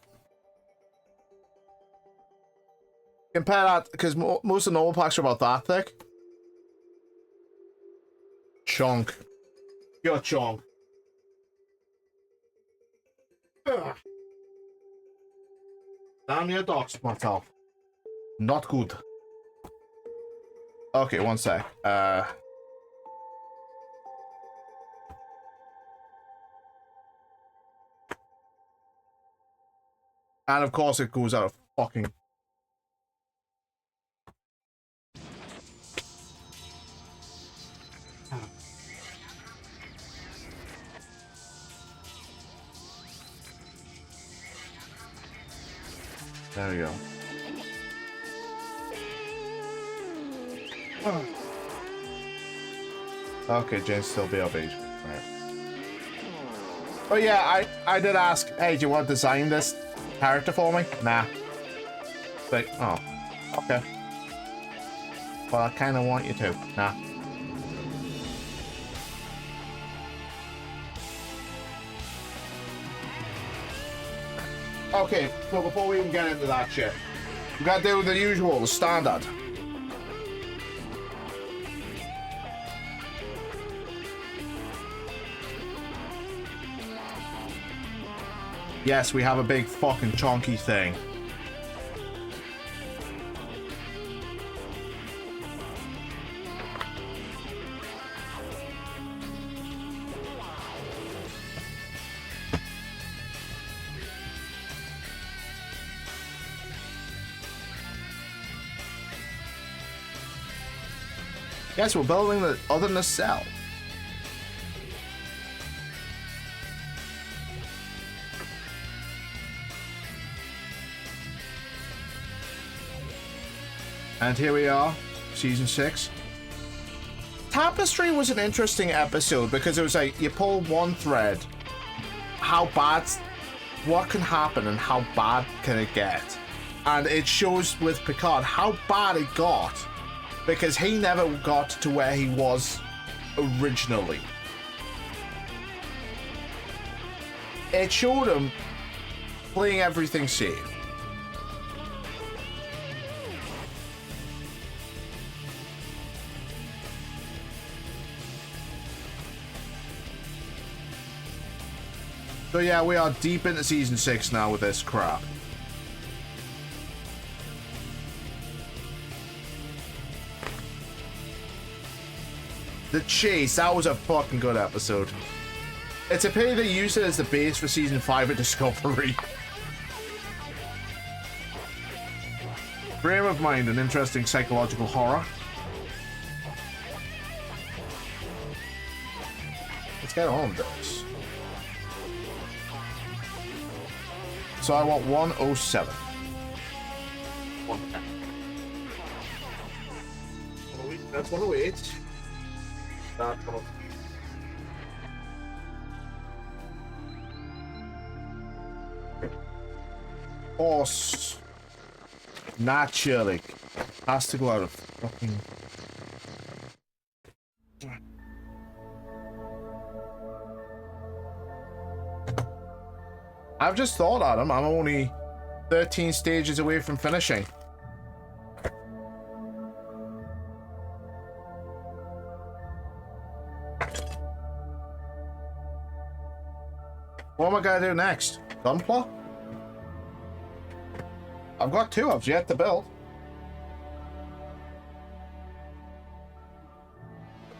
Compare that, because most of the normal packs are about that thick. Chunk. You're chunk. Ugh. Damn your dogs, myself. Not good. Okay, one sec. And of course it goes out of fucking... There we go. Okay, Jane's still BRB. Right. Oh yeah, I did ask, hey, do you want to design this character for me? Nah. Like, oh, okay. Well, I kind of want you to. Nah. Okay, so before we even get into that shit, we gotta do the usual, the standard. Yes, we have a big fucking chunky thing. Yes, we're building the other nacelle. And here we are, season 6. Tapestry was an interesting episode because it was like you pull one thread, how bad, what can happen and how bad can it get, and it shows with Picard how bad it got because he never got to where he was originally. It showed him playing everything safe. So yeah, we are deep into season 6 now with this crap. The Chase, that was a fucking good episode. It's a pity they used it as the base for season 5 of Discovery. Frame of Mind, an interesting psychological horror. Let's get on with this. So I want 107. 110. That's 108. That 108. Horse. Naturally. Has to go out of fucking... I've just thought, Adam, I'm only 13 stages away from finishing. What am I gonna do next? Gunpla? I've got 2 I've yet to build.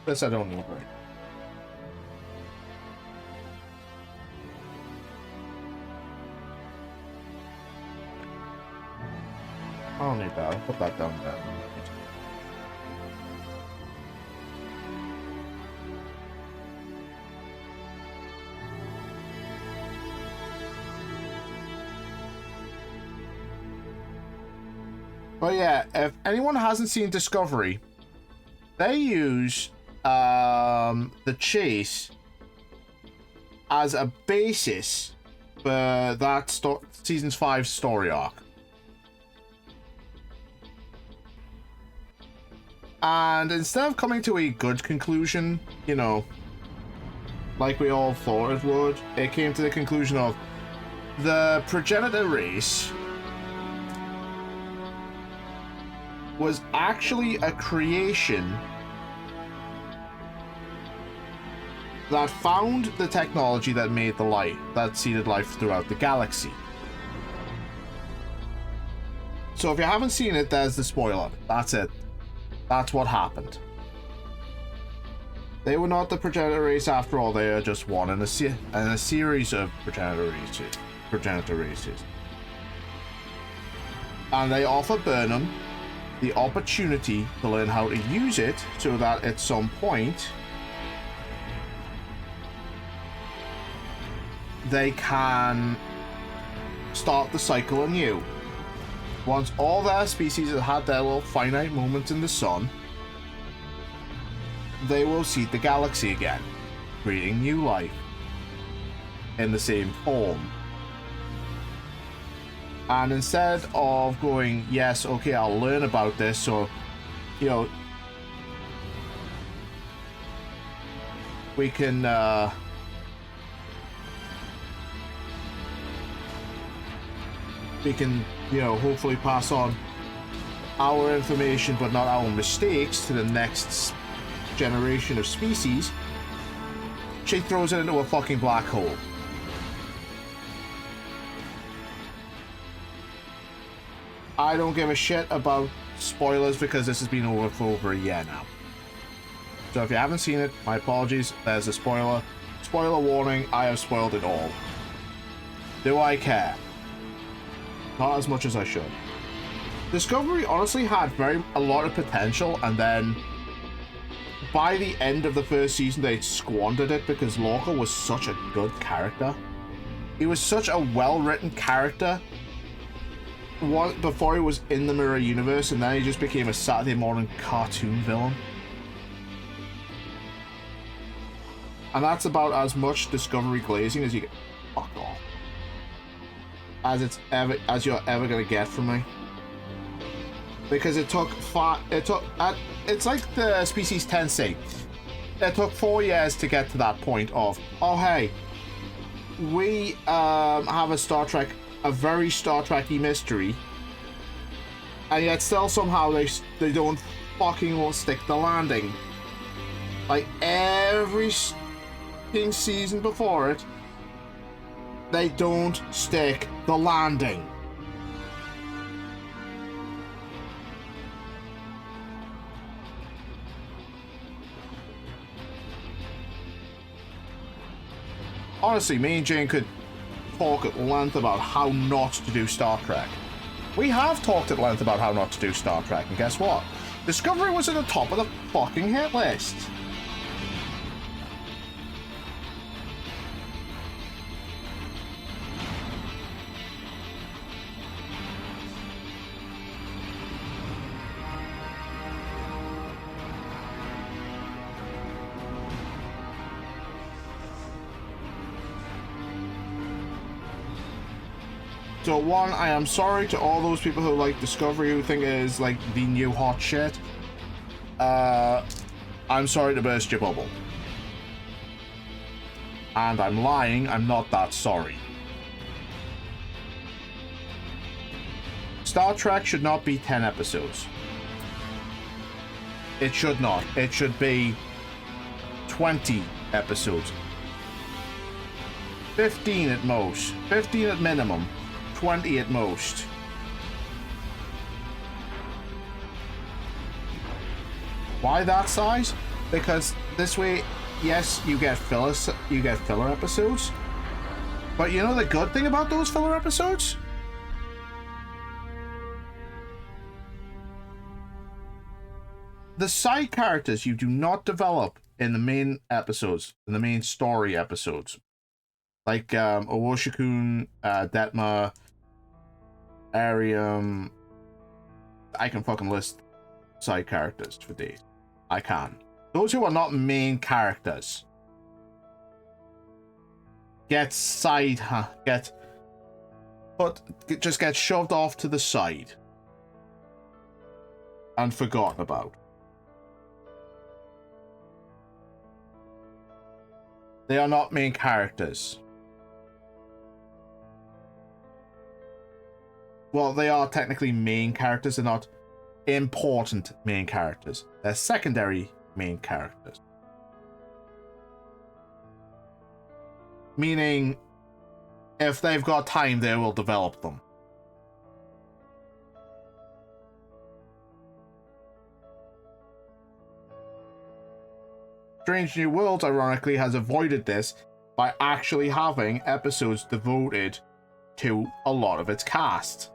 This I don't need, right? I don't need that. I'll put that down there. But yeah, if anyone hasn't seen Discovery, they use the Chase as a basis for that season 5 story arc. And instead of coming to a good conclusion, you know, like we all thought it would, it came to the conclusion of the progenitor race was actually a creation that found the technology that made the light, that seeded life throughout the galaxy. So if you haven't seen it, there's the spoiler. That's it. That's what happened. They were not the progenitor race after all. They are just one in a series of progenitor races. And they offer Burnham the opportunity to learn how to use it so that at some point they can start the cycle anew. Once all their species have had their little finite moments in the sun, they will seed the galaxy again, creating new life in the same form. And instead of going, yes, okay, I'll learn about this, so, you know, we can, you know, hopefully pass on our information but not our mistakes to the next generation of species, she throws it into a fucking black hole. I don't give a shit about spoilers because this has been over for over a year now. So if you haven't seen it, my apologies, there's a spoiler. Spoiler warning, I have spoiled it all. Do I care? Not as much as I should. Discovery honestly had a lot of potential, and then by the end of the first season they squandered it because Lorca was such a good character. He was such a well-written character before he was in the Mirror Universe, and then he just became a Saturday morning cartoon villain. And that's about as much Discovery glazing as you get. Fuck off. As you're ever gonna get from me. Because it's like the Species 10 say. It took 4 years to get to that point of, oh hey, we have a very Star Trek-y mystery, and yet still somehow they don't fucking stick the landing. Like every season before it, they don't stick the landing. Honestly, me and Jane could talk at length about how not to do Star Trek. We have talked at length about how not to do Star Trek, and guess what? Discovery was at the top of the fucking hit list. So one, I am sorry to all those people who like Discovery, who think it is like the new hot shit. I'm sorry to burst your bubble. And I'm lying, I'm not that sorry. Star Trek should not be 10 episodes. It should not. It should be 20 episodes. 15 at most. 15 at minimum. 20 at most. Why that size? Because this way, yes, you get filler episodes. But you know the good thing about those filler episodes? The side characters you do not develop in the main episodes, in the main story episodes. Like Owoshikun, Detmer, Arium. I can fucking list side characters for days. I can. Those who are not main characters just get shoved off to the side and forgotten about. They are not main characters. Well, they are technically main characters. They're not important main characters. They're secondary main characters. Meaning, if they've got time, they will develop them. Strange New Worlds, ironically, has avoided this by actually having episodes devoted to a lot of its cast.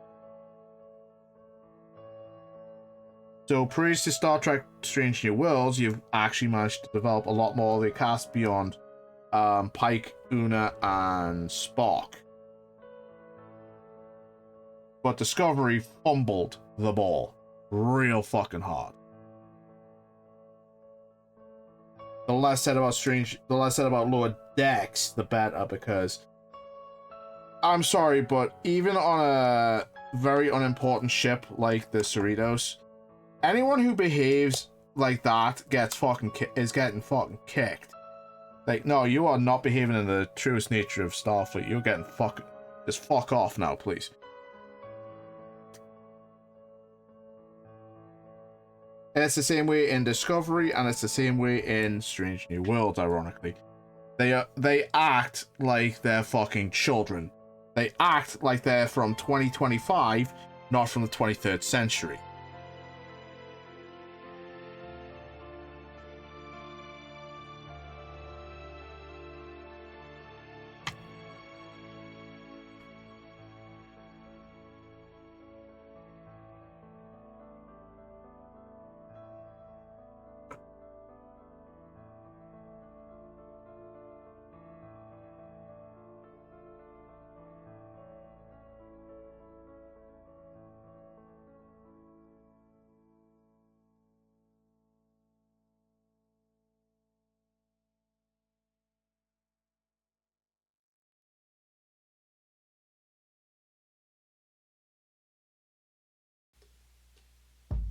So, previous to Star Trek Strange New Worlds, you've actually managed to develop a lot more of the cast beyond Pike, Una, and Spock. But Discovery fumbled the ball real fucking hard. The less said about Lower Decks, the better, because I'm sorry, but even on a very unimportant ship like the Cerritos, anyone who behaves like that is getting fucking kicked. Like, no, you are not behaving in the truest nature of Starfleet. You're getting just fuck off now, please. And it's the same way in Discovery, and it's the same way in Strange New Worlds, ironically. They act like they're fucking children. They act like they're from 2025, not from the 23rd century.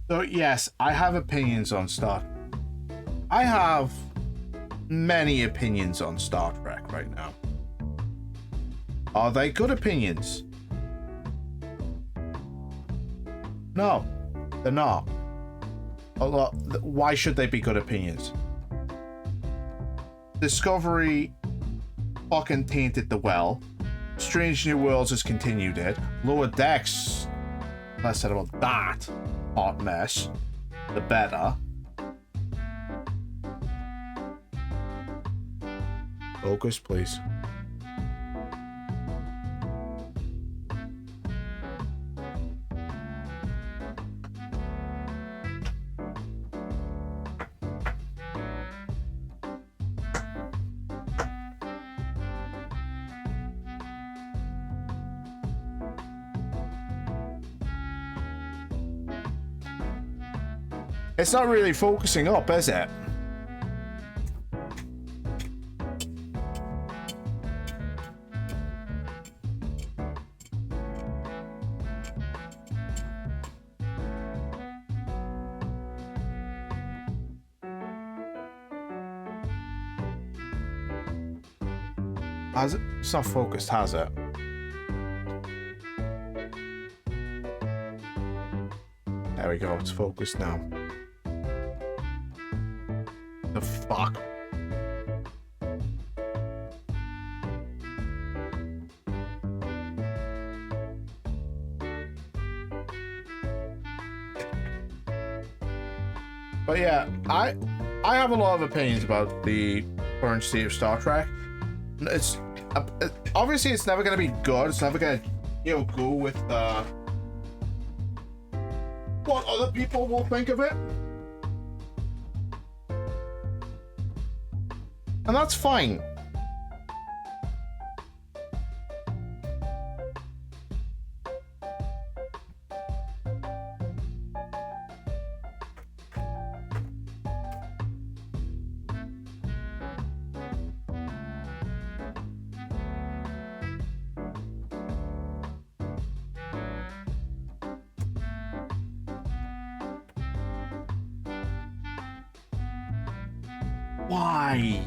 So yes, I have opinions on I have many opinions on Star Trek right now. Are they good opinions? No, they're not. Why should they be good opinions? Discovery fucking tainted the well. Strange New Worlds has continued it. Lower Decks, less said about that hot mess, the better. Focus, please. It's not really focusing up, is it? It's not focused, has it? There we go, it's focused now. The fuck? But yeah, I have a lot of opinions about the current state of Star Trek. It's obviously it's never gonna be good. It's never gonna, go with what other people will think of it. And that's fine. Why?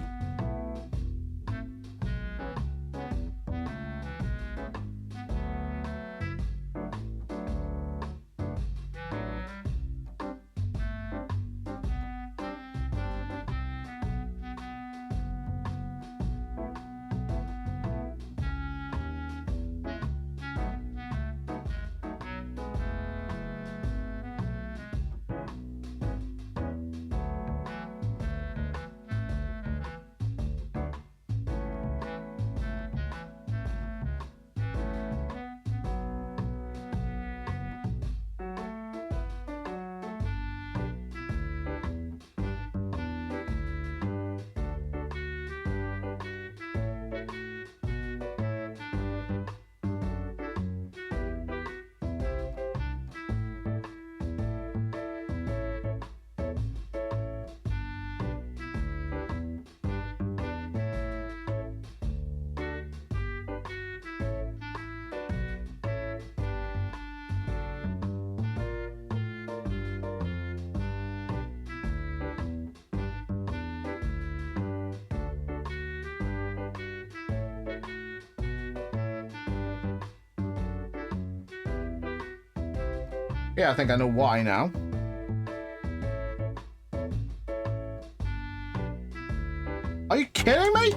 Yeah, I think I know why now. Are you kidding me?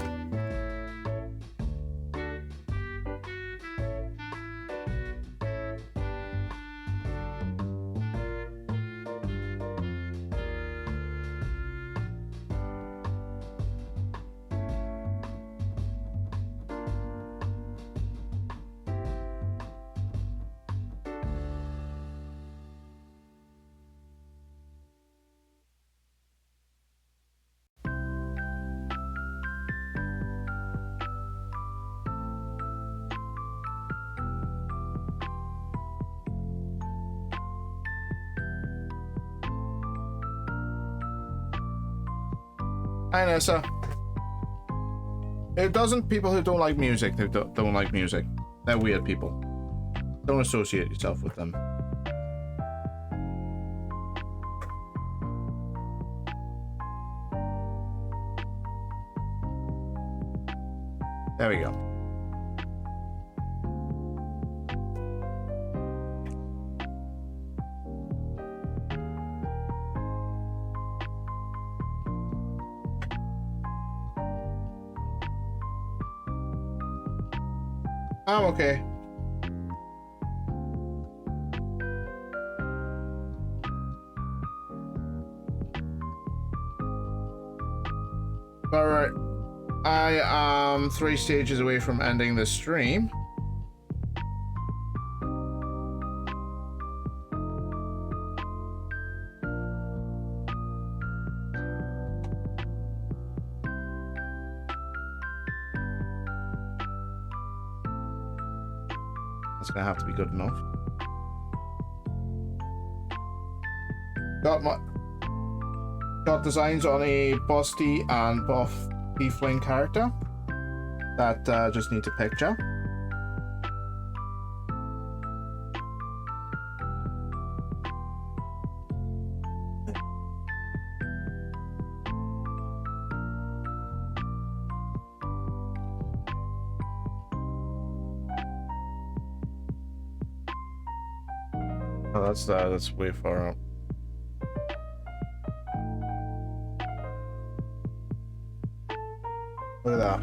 Hi, Nessa. It doesn't people who don't like music, they don't like music. They're weird people. Don't associate yourself with them. There we go. I'm okay. Alright. I am 3 stages away from ending the stream. That's gonna have to be good enough. Got designs on a busty and buff tiefling character that just need to picture. Oh, that's way far up. Look at that.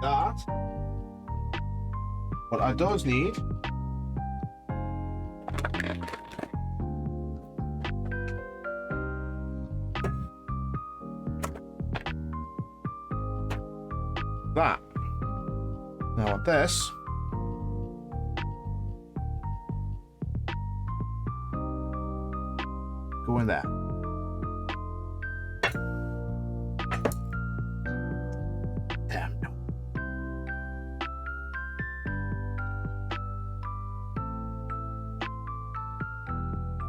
That. What I does need that. Now I want this. Go in there. Damn no.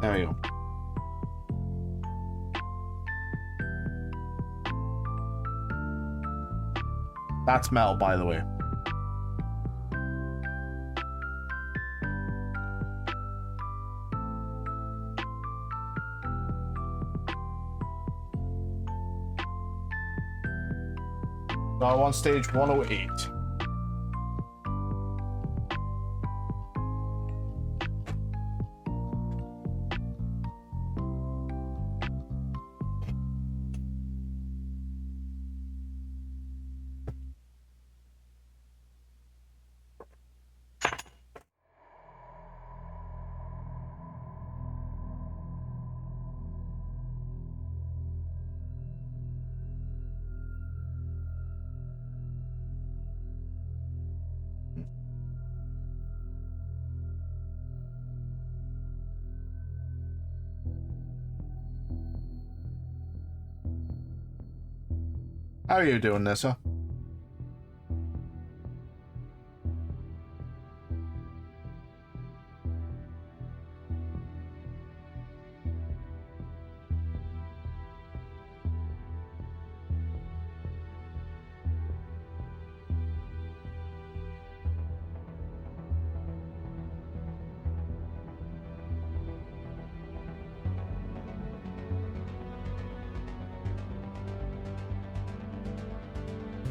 There we go. That's metal, by the way. So I want stage 108. How are you doing, Nissa?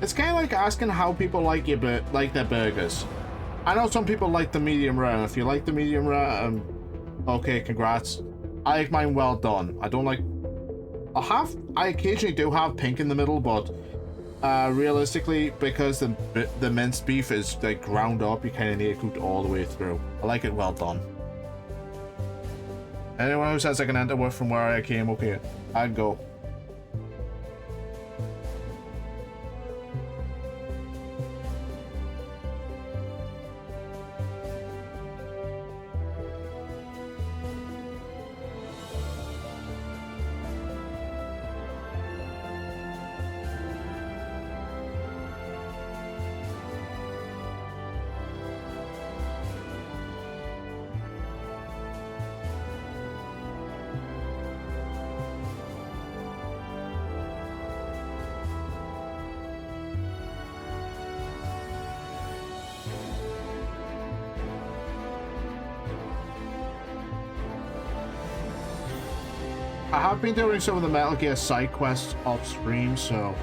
It's kind of like asking how people like like their burgers. I know some people like the medium rare, and if you like the medium rare, okay, congrats. I like mine well done. I don't like. I occasionally do have pink in the middle, but realistically, because the minced beef is like ground up, you kind of need it cooked all the way through. I like it well done. Anyone who says I can enter from where I came, okay, I'd go. I have been doing some of the Metal Gear side quests off stream, so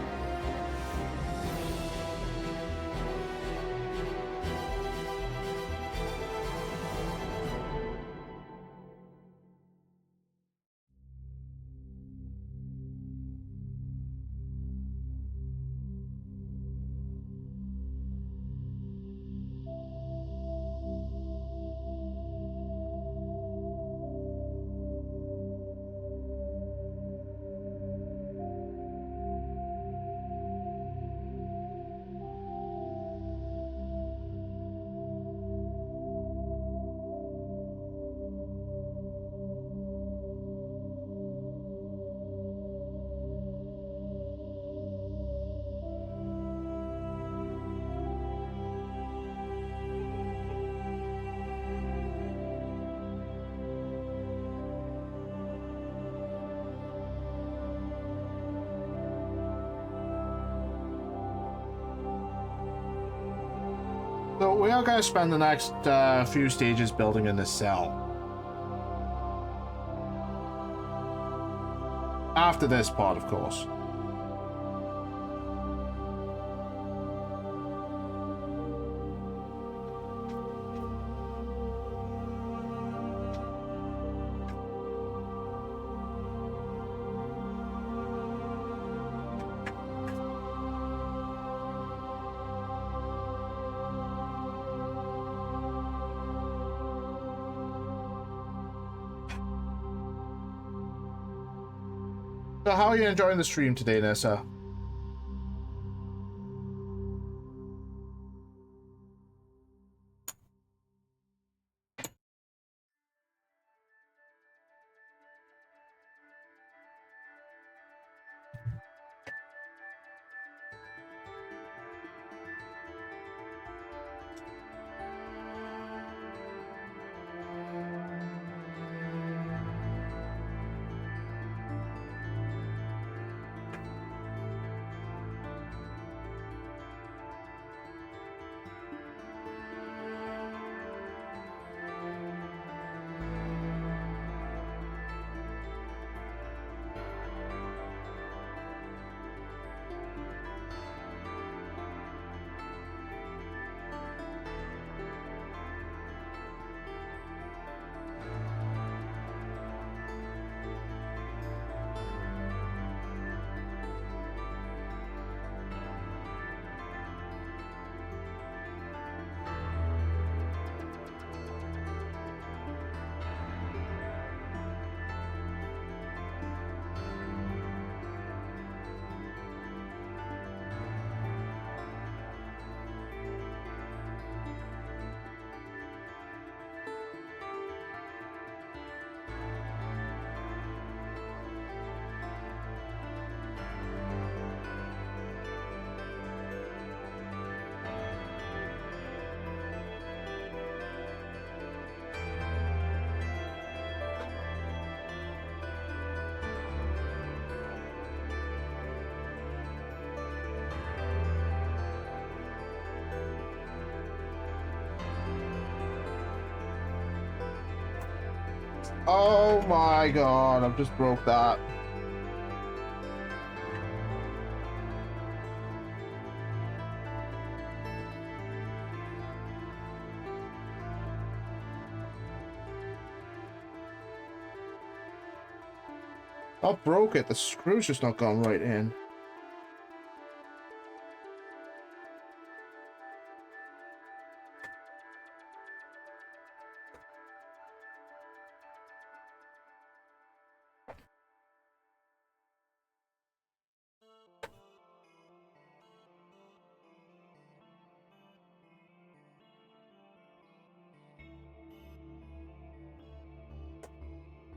we are going to spend the next few stages building in this cell. After this part, of course. So how are you enjoying the stream today, Nessa? Oh my god, I've just broke that. I broke it. The screw's just not gone right in.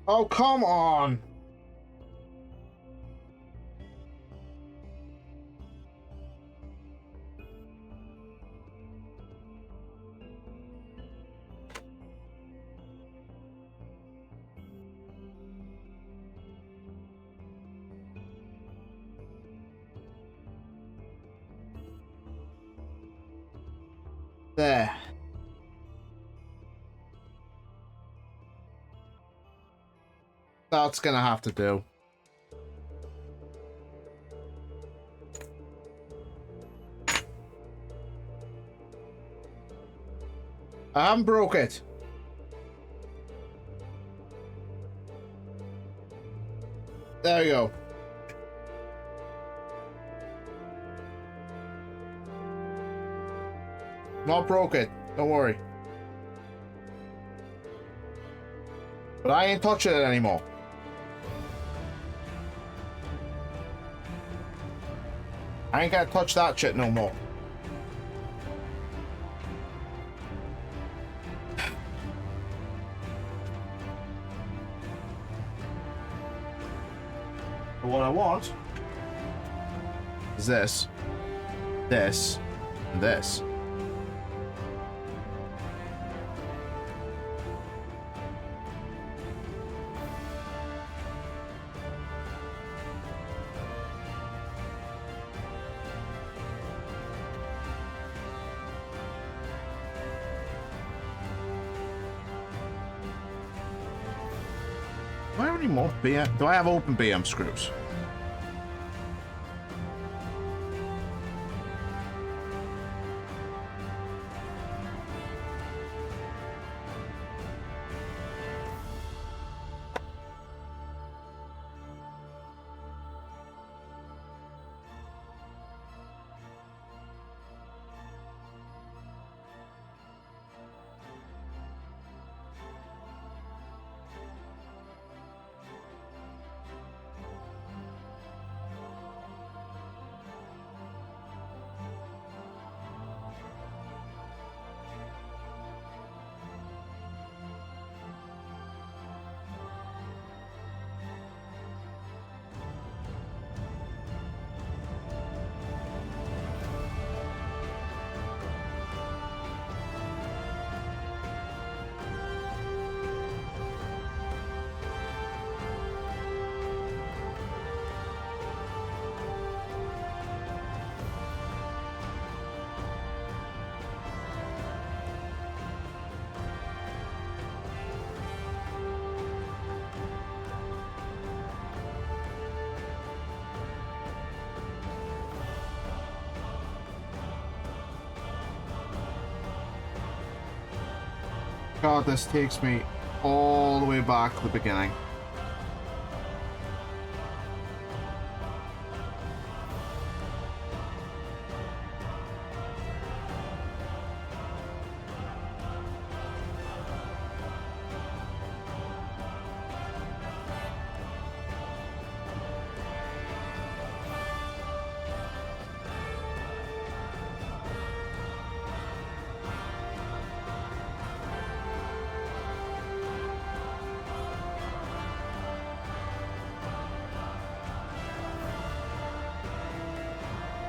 Oh, come on. There. That's gonna have to do. I haven't broke it. There you go. Not broke it. Don't worry. But I ain't touching it anymore. I ain't gonna touch that shit no more. But what I want is this, this, and this. Do I have any more BM? Do I have open BM screws? God, this takes me all the way back to the beginning.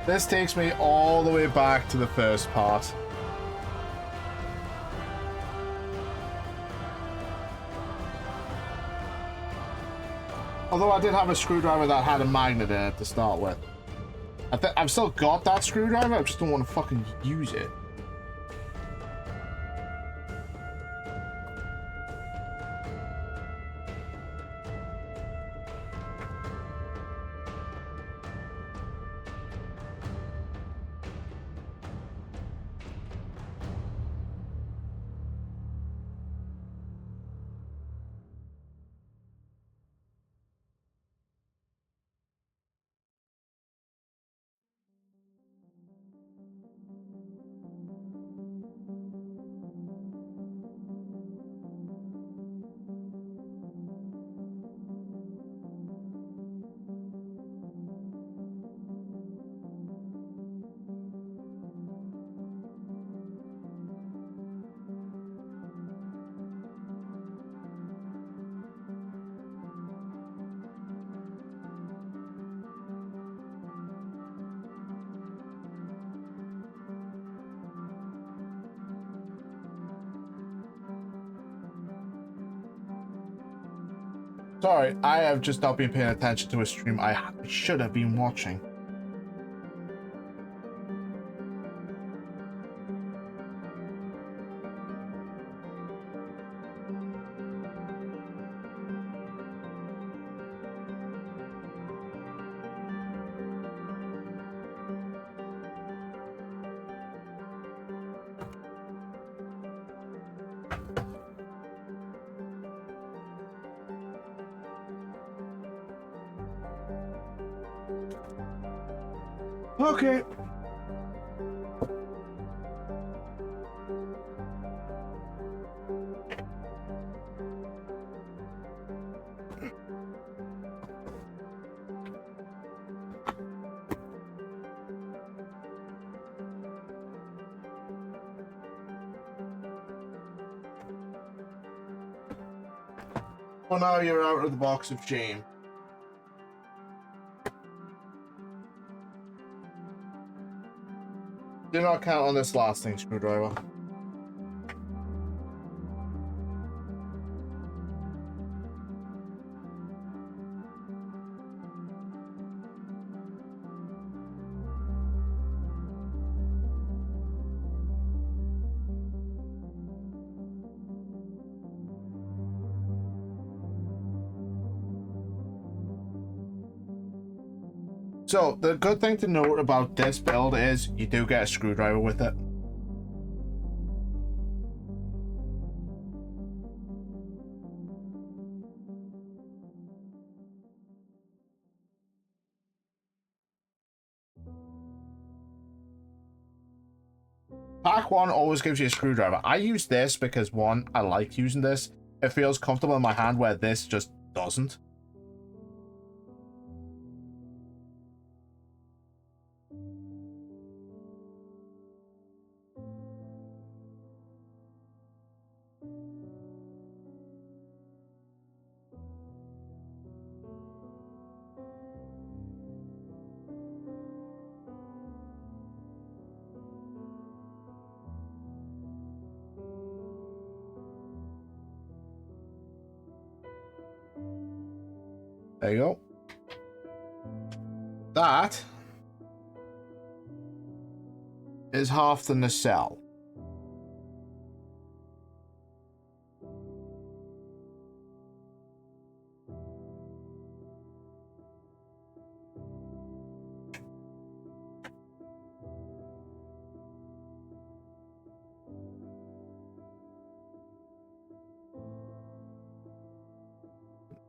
This takes me all the way back to the first part. Although I did have a screwdriver that had a magnet in it to start with. I've still got that screwdriver, I just don't want to fucking use it. Sorry, I have just not been paying attention to a stream I should have been watching. Okay. Well, now you're out of the box of shame. Do not count on this last thing, screwdriver. So, the good thing to note about this build is you do get a screwdriver with it. Pack 1 always gives you a screwdriver. I use this because, one, I like using this. It feels comfortable in my hand where this just doesn't. There you go. That is half the nacelle.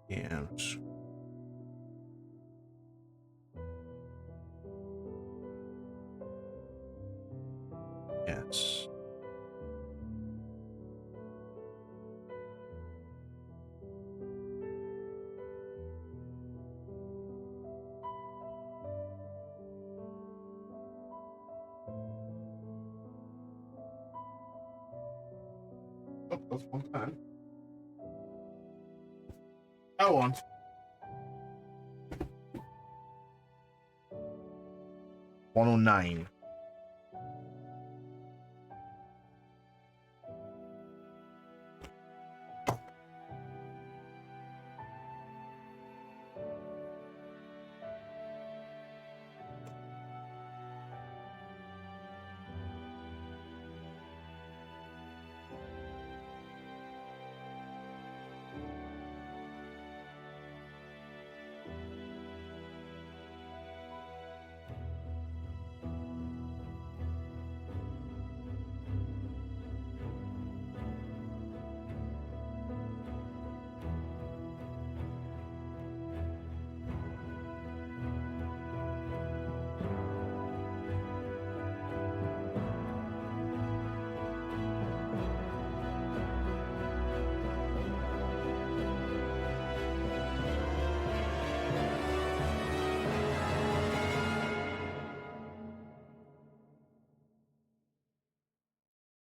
Yes. Yes. Oh, that's one time. I want. $109.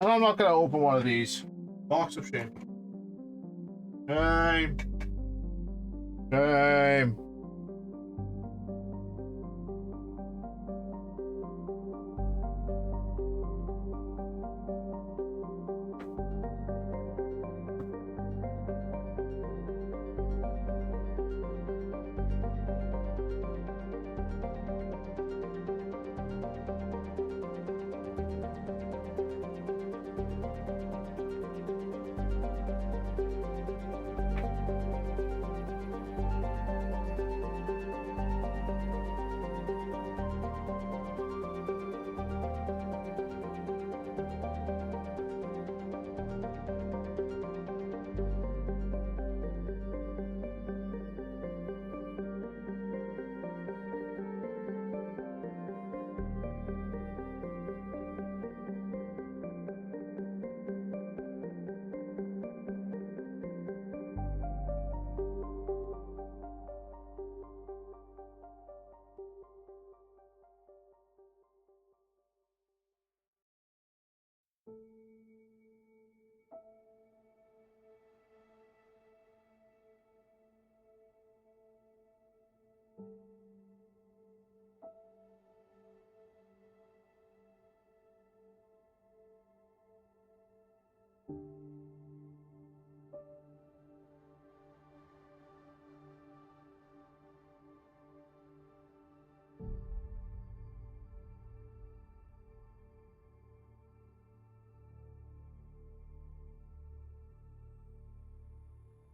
And I'm not gonna open one of these. Box of shame. Shame. Shame.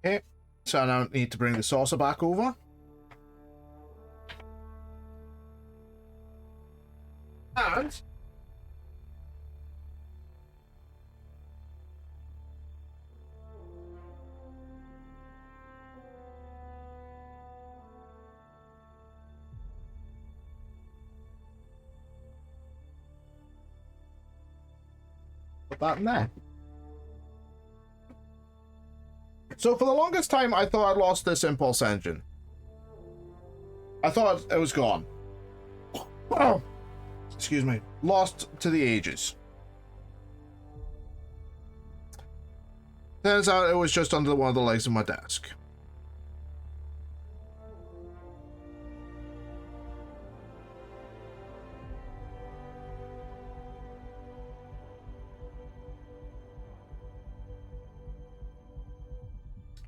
Okay, so I now need to bring the saucer back over. And put that in there. So for the longest time, I thought I'd lost this impulse engine. I thought it was gone. Oh, excuse me. Lost to the ages. Turns out it was just under one of the legs of my desk.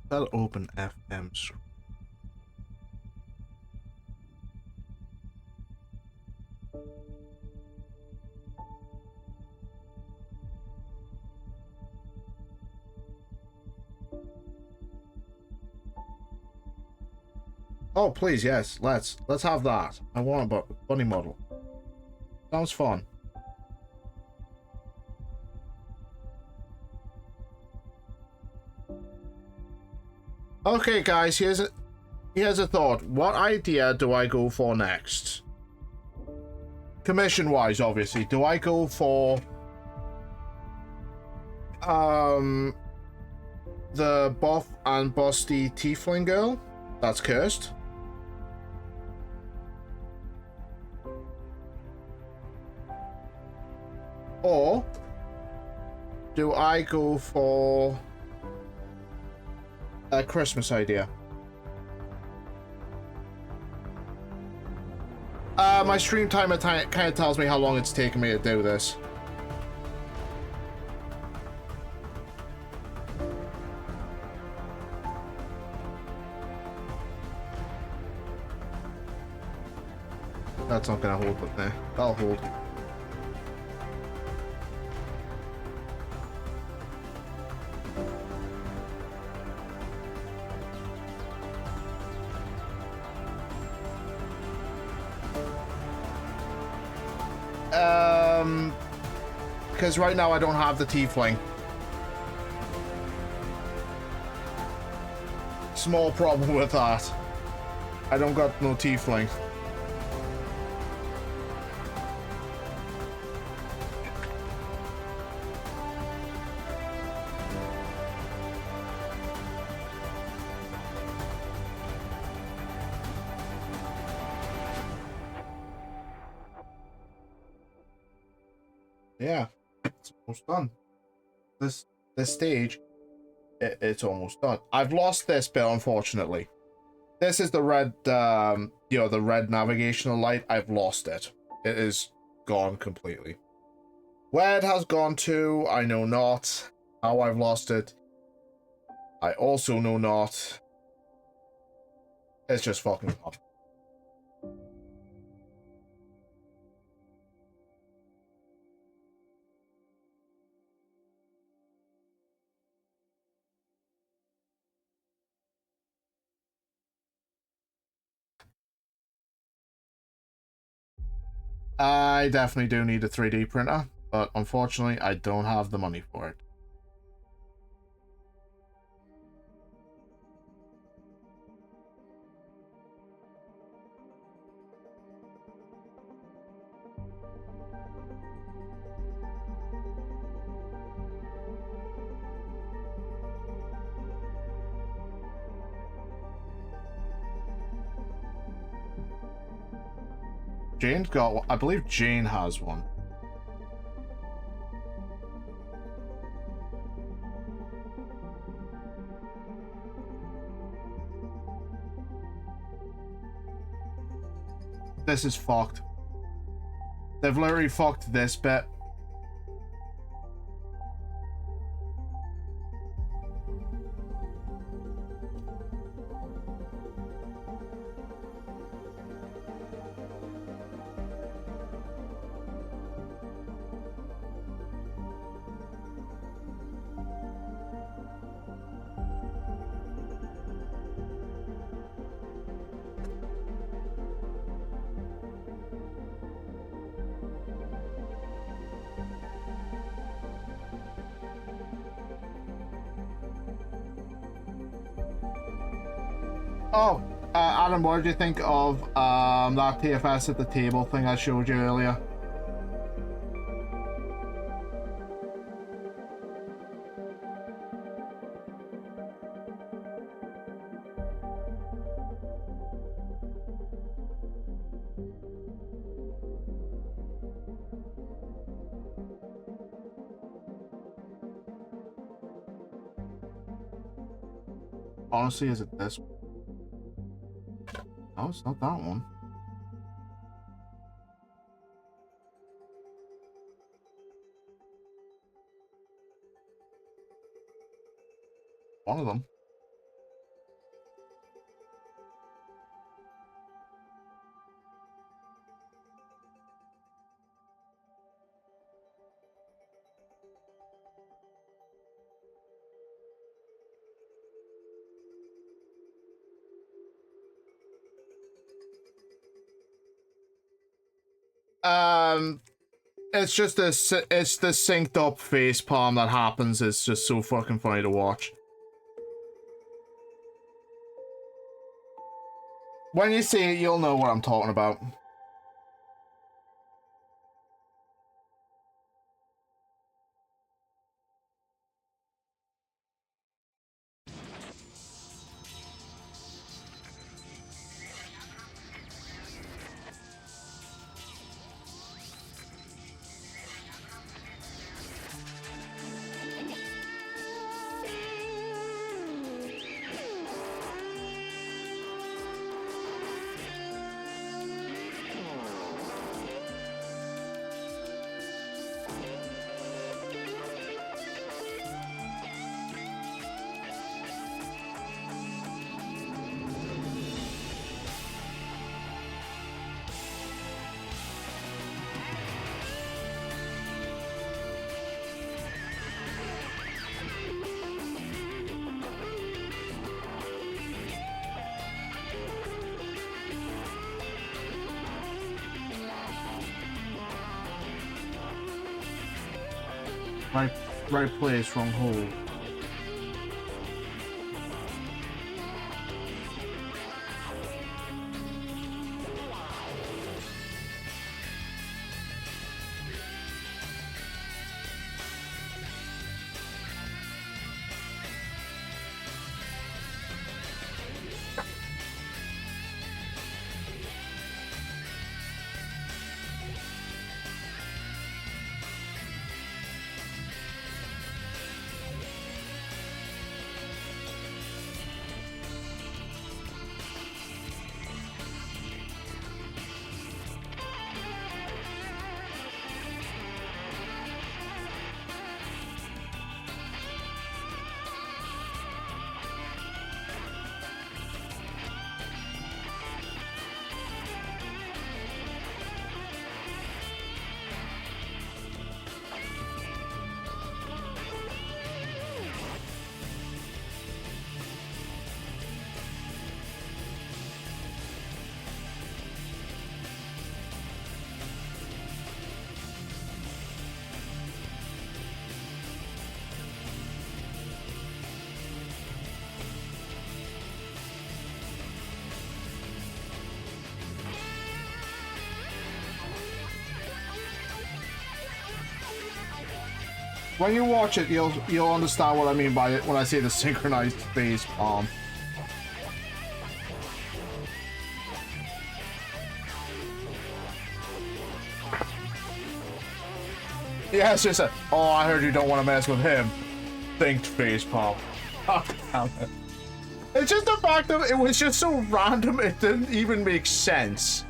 That'll open FM's. Oh, please, yes. Let's have that. I want a bunny model. Sounds fun. Okay, guys, here's a thought. What idea do I go for next? Commission-wise, obviously. Do I go for the buff and busty tiefling girl that's cursed? Or do I go for a Christmas idea? My stream timer kind of tells me how long it's taking me to do this. That's not gonna hold, but there. That'll hold. Because right now I don't have the tiefling. Small problem with that. I don't got no tiefling. Yeah, it's almost done. This stage, it's almost done. I've lost this bit, unfortunately. This is the red, the red navigational light. I've lost it. It is gone completely. Where it has gone to, I know not. How I've lost it, I also know not. It's just fucking gone. I definitely do need a 3D printer, but unfortunately I don't have the money for it. Jane's got one. I believe Jane has one. This is fucked. They've literally fucked this bit. Oh, Adam, what did you think of that TFS at the table thing I showed you earlier? Honestly, is it this one? No, it's not that one. One of them. It's just this. It's the synced up face palm that happens. It's just so fucking funny to watch. When you see it, you'll know what I'm talking about. Right place, wrong hole. When you watch it, you'll understand what I mean by it when I say the synchronized face palm. Yeah, it's just a, oh, I heard you don't want to mess with him. Think face palm. Oh, damn it. It's just the fact that it was just so random, it didn't even make sense.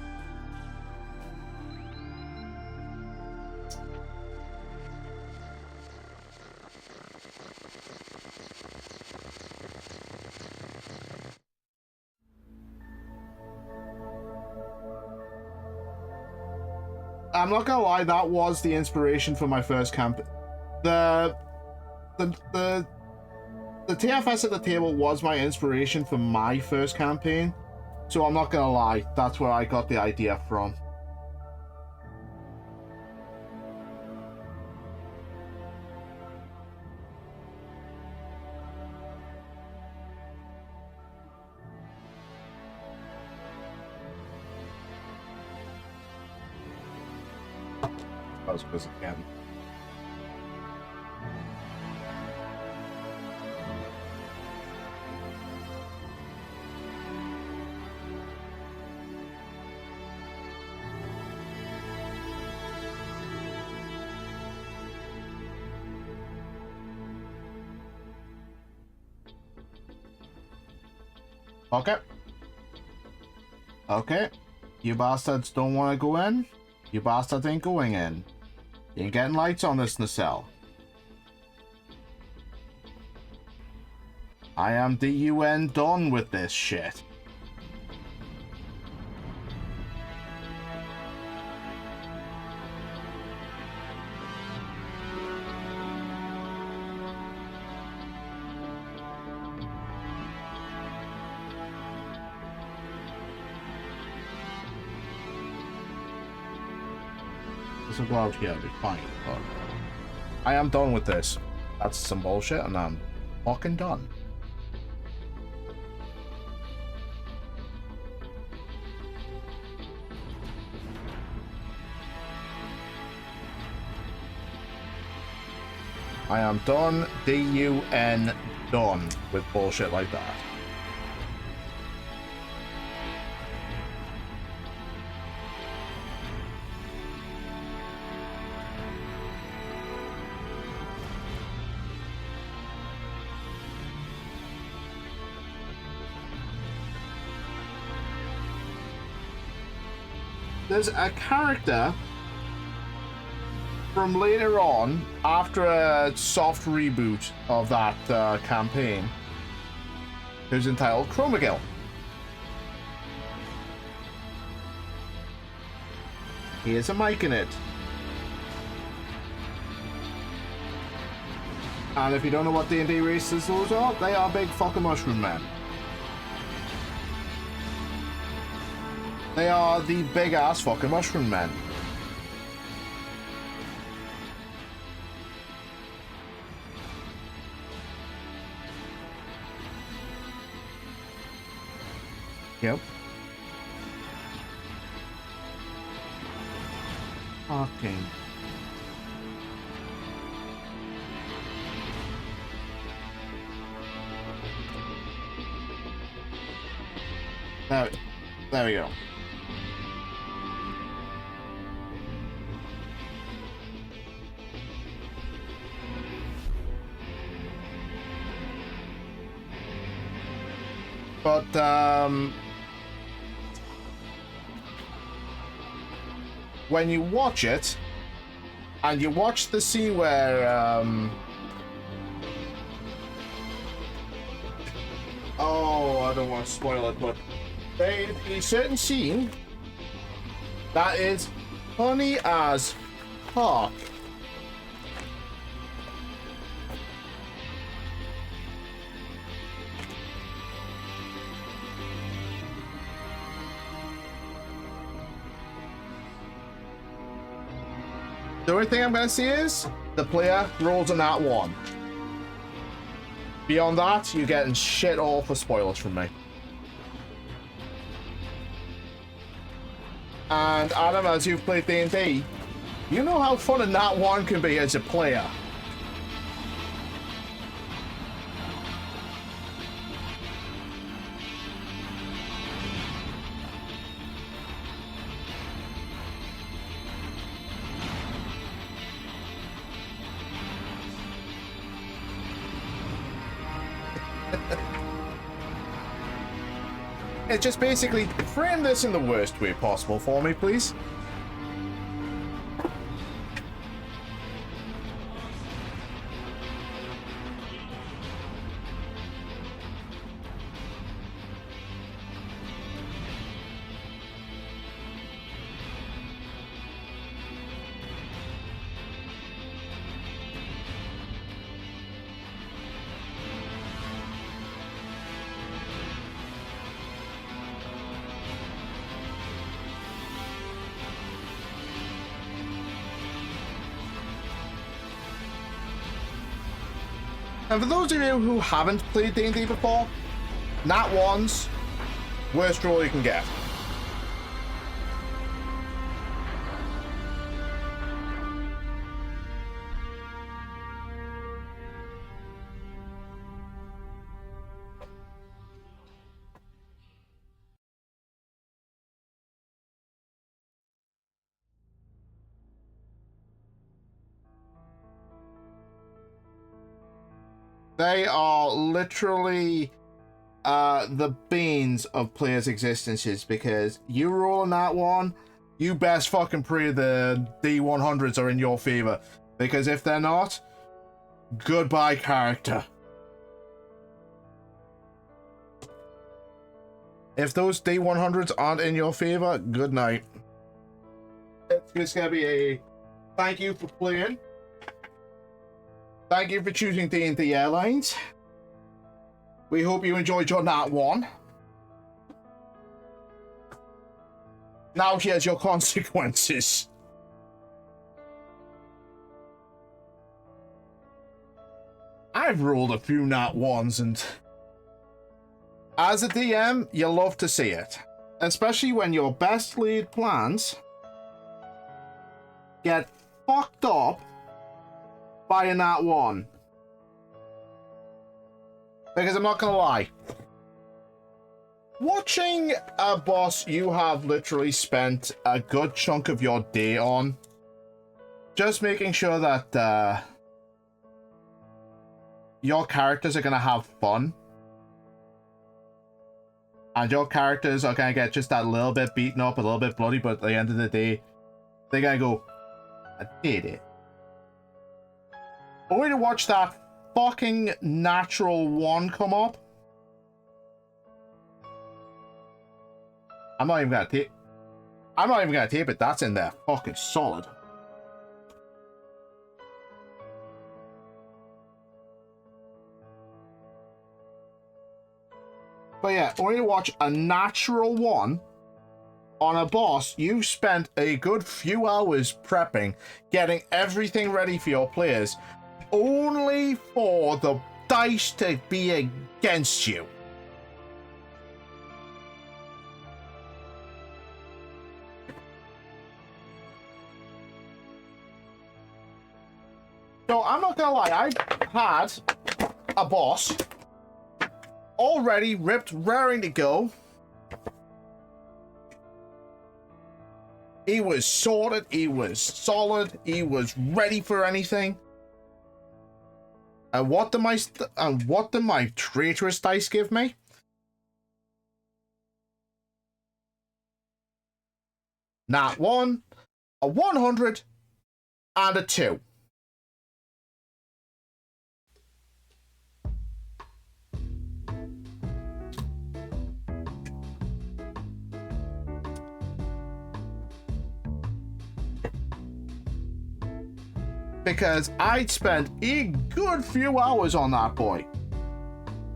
I'm not gonna lie, that was the inspiration for my first camp. The TFS at the table was my inspiration for my first campaign, so I'm not gonna lie, that's where I got the idea from. Because again. Okay. Okay. You bastards don't want to go in? You bastards ain't going in. You ain't getting lights on this nacelle. I am DUN done with this shit. This will go out here, it'll be fine, but I am done with this. That's some bullshit, and I'm fucking done. I am done, D-U-N, done with bullshit like that. There's a character from later on, after a soft reboot of that campaign, who's entitled Chromagill. He has a mic in it. And if you don't know what D&D races those are, they are big fucking mushroom men. They are the big ass fucking mushroom men. Yep. Okay. There we go. But, when you watch it, and you watch the scene where, oh, I don't want to spoil it, but there's a certain scene that is funny as fuck. The only thing I'm going to say is the player rolls on that one. Beyond that, you're getting shit all for spoilers from me. And Adam, as you've played D&D, you know how fun a nat one can be as a player. It's just basically frame this in the worst way possible for me, please. And for those of you who haven't played D&D before, Nat 1s, worst roll you can get. They are literally the beans of players' existences, because you roll on that one, you best fucking pray the D100s are in your favor, because if they're not, goodbye character. If those D100s aren't in your favor, good night. It's gonna be a thank you for playing. Thank you for choosing D&D Airlines. We hope you enjoyed your Nat 1. Now here's your consequences. I've rolled a few Nat 1s, and as a DM, you love to see it. Especially when your best laid plans get fucked up by a Nat 1. Because I'm not gonna lie, watching a boss you have literally spent a good chunk of your day on, just making sure that your characters are gonna have fun, and your characters are gonna get just that little bit beaten up, a little bit bloody, but at the end of the day, they're gonna go, I did it. Only to watch that fucking natural 1 come up. I'm not even gonna tape it. That's in there fucking solid. But yeah, only to watch a natural 1 on a boss you spent a good few hours prepping, getting everything ready for your players, only for the dice to be against you. So I'm not gonna lie, I had a boss already ripped, raring to go. He was sorted, he was solid, he was ready for anything. And what did my traitorous dice give me? Nat 1, a 100, and a 2. Because I'd spent a good few hours on that boy.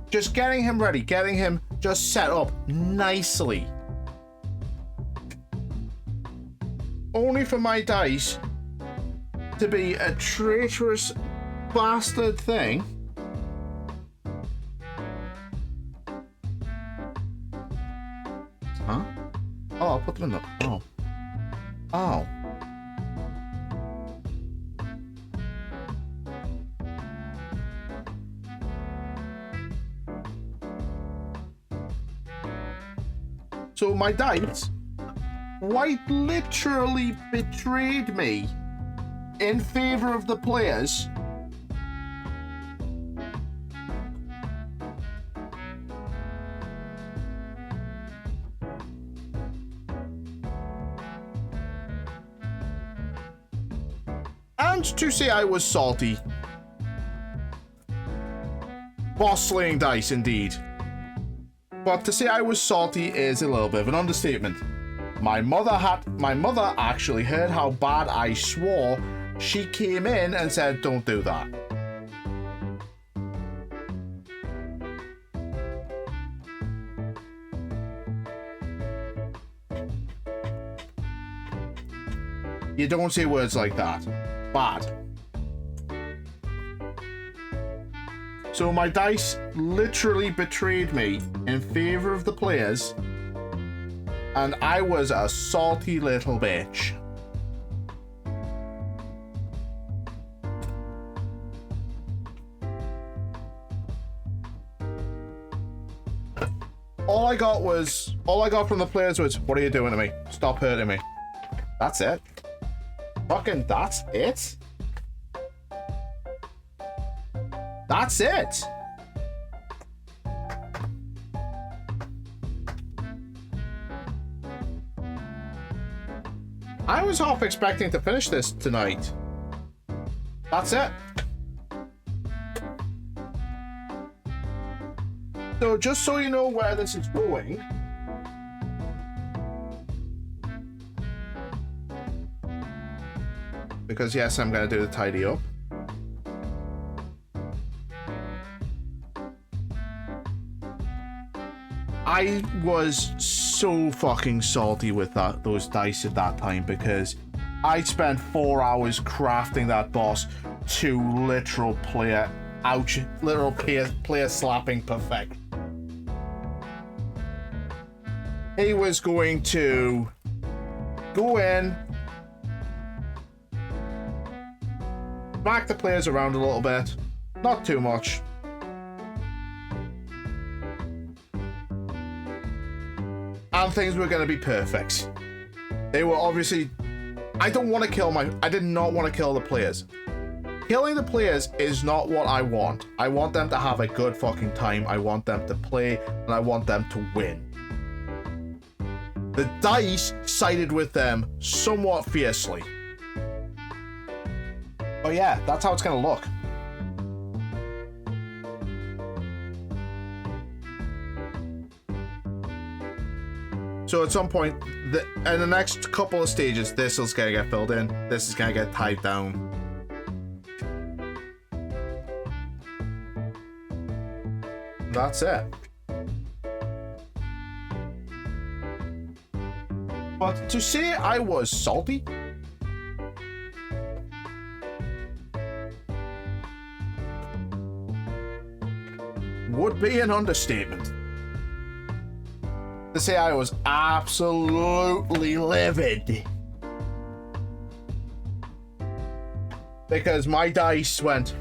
Just getting him ready, getting him just set up nicely. Only for my dice to be a traitorous bastard thing. Huh? Oh, I'll put them in the... Oh. Oh. So my dice quite literally betrayed me in favor of the players. And to say I was salty. Boss slaying dice, indeed. But to say I was salty is a little bit of an understatement. My mother actually heard how bad I swore. She came in and said, "Don't do that." You don't say words like that. Bad. So my dice literally betrayed me in favor of the players, and I was a salty little bitch. All I got from the players was, "What are you doing to me? Stop hurting me." That's it. Fucking that's it. That's it. I was half expecting to finish this tonight. That's it. So just so you know where this is going, because yes, I'm gonna do the tidy up. I was so fucking salty with those dice at that time because I spent 4 hours crafting that boss to literal player slapping perfect. He was going to go in, smack the players around a little bit, not too much. And things were going to be perfect. They were obviously... I did not want to kill the players. Killing the players is not what I want. I want them to have a good fucking time. I want them to play, and I want them to win. The dice sided with them somewhat fiercely. Oh yeah, that's how it's going to look. So at some point, in the next couple of stages, this is going to get filled in. This is going to get tied down. That's it. But to say I was salty would be an understatement. To say I was absolutely livid. Because my dice went,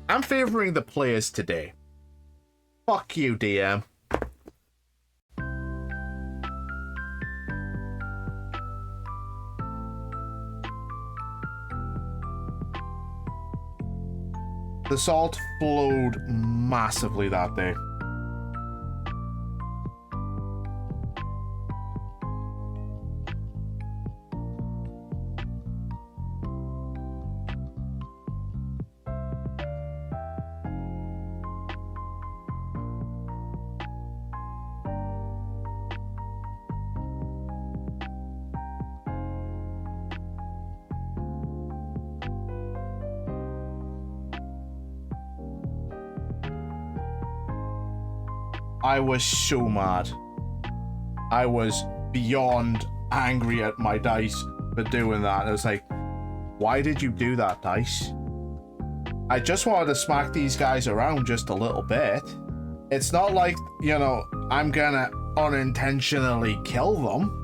"I'm favoring the players today. Fuck you, DM." The salt flowed massively that day. I was so mad. I was beyond angry at my dice for doing that. I was like, why did you do that, dice? I just wanted to smack these guys around just a little bit. It's not like, you know, I'm gonna unintentionally kill them.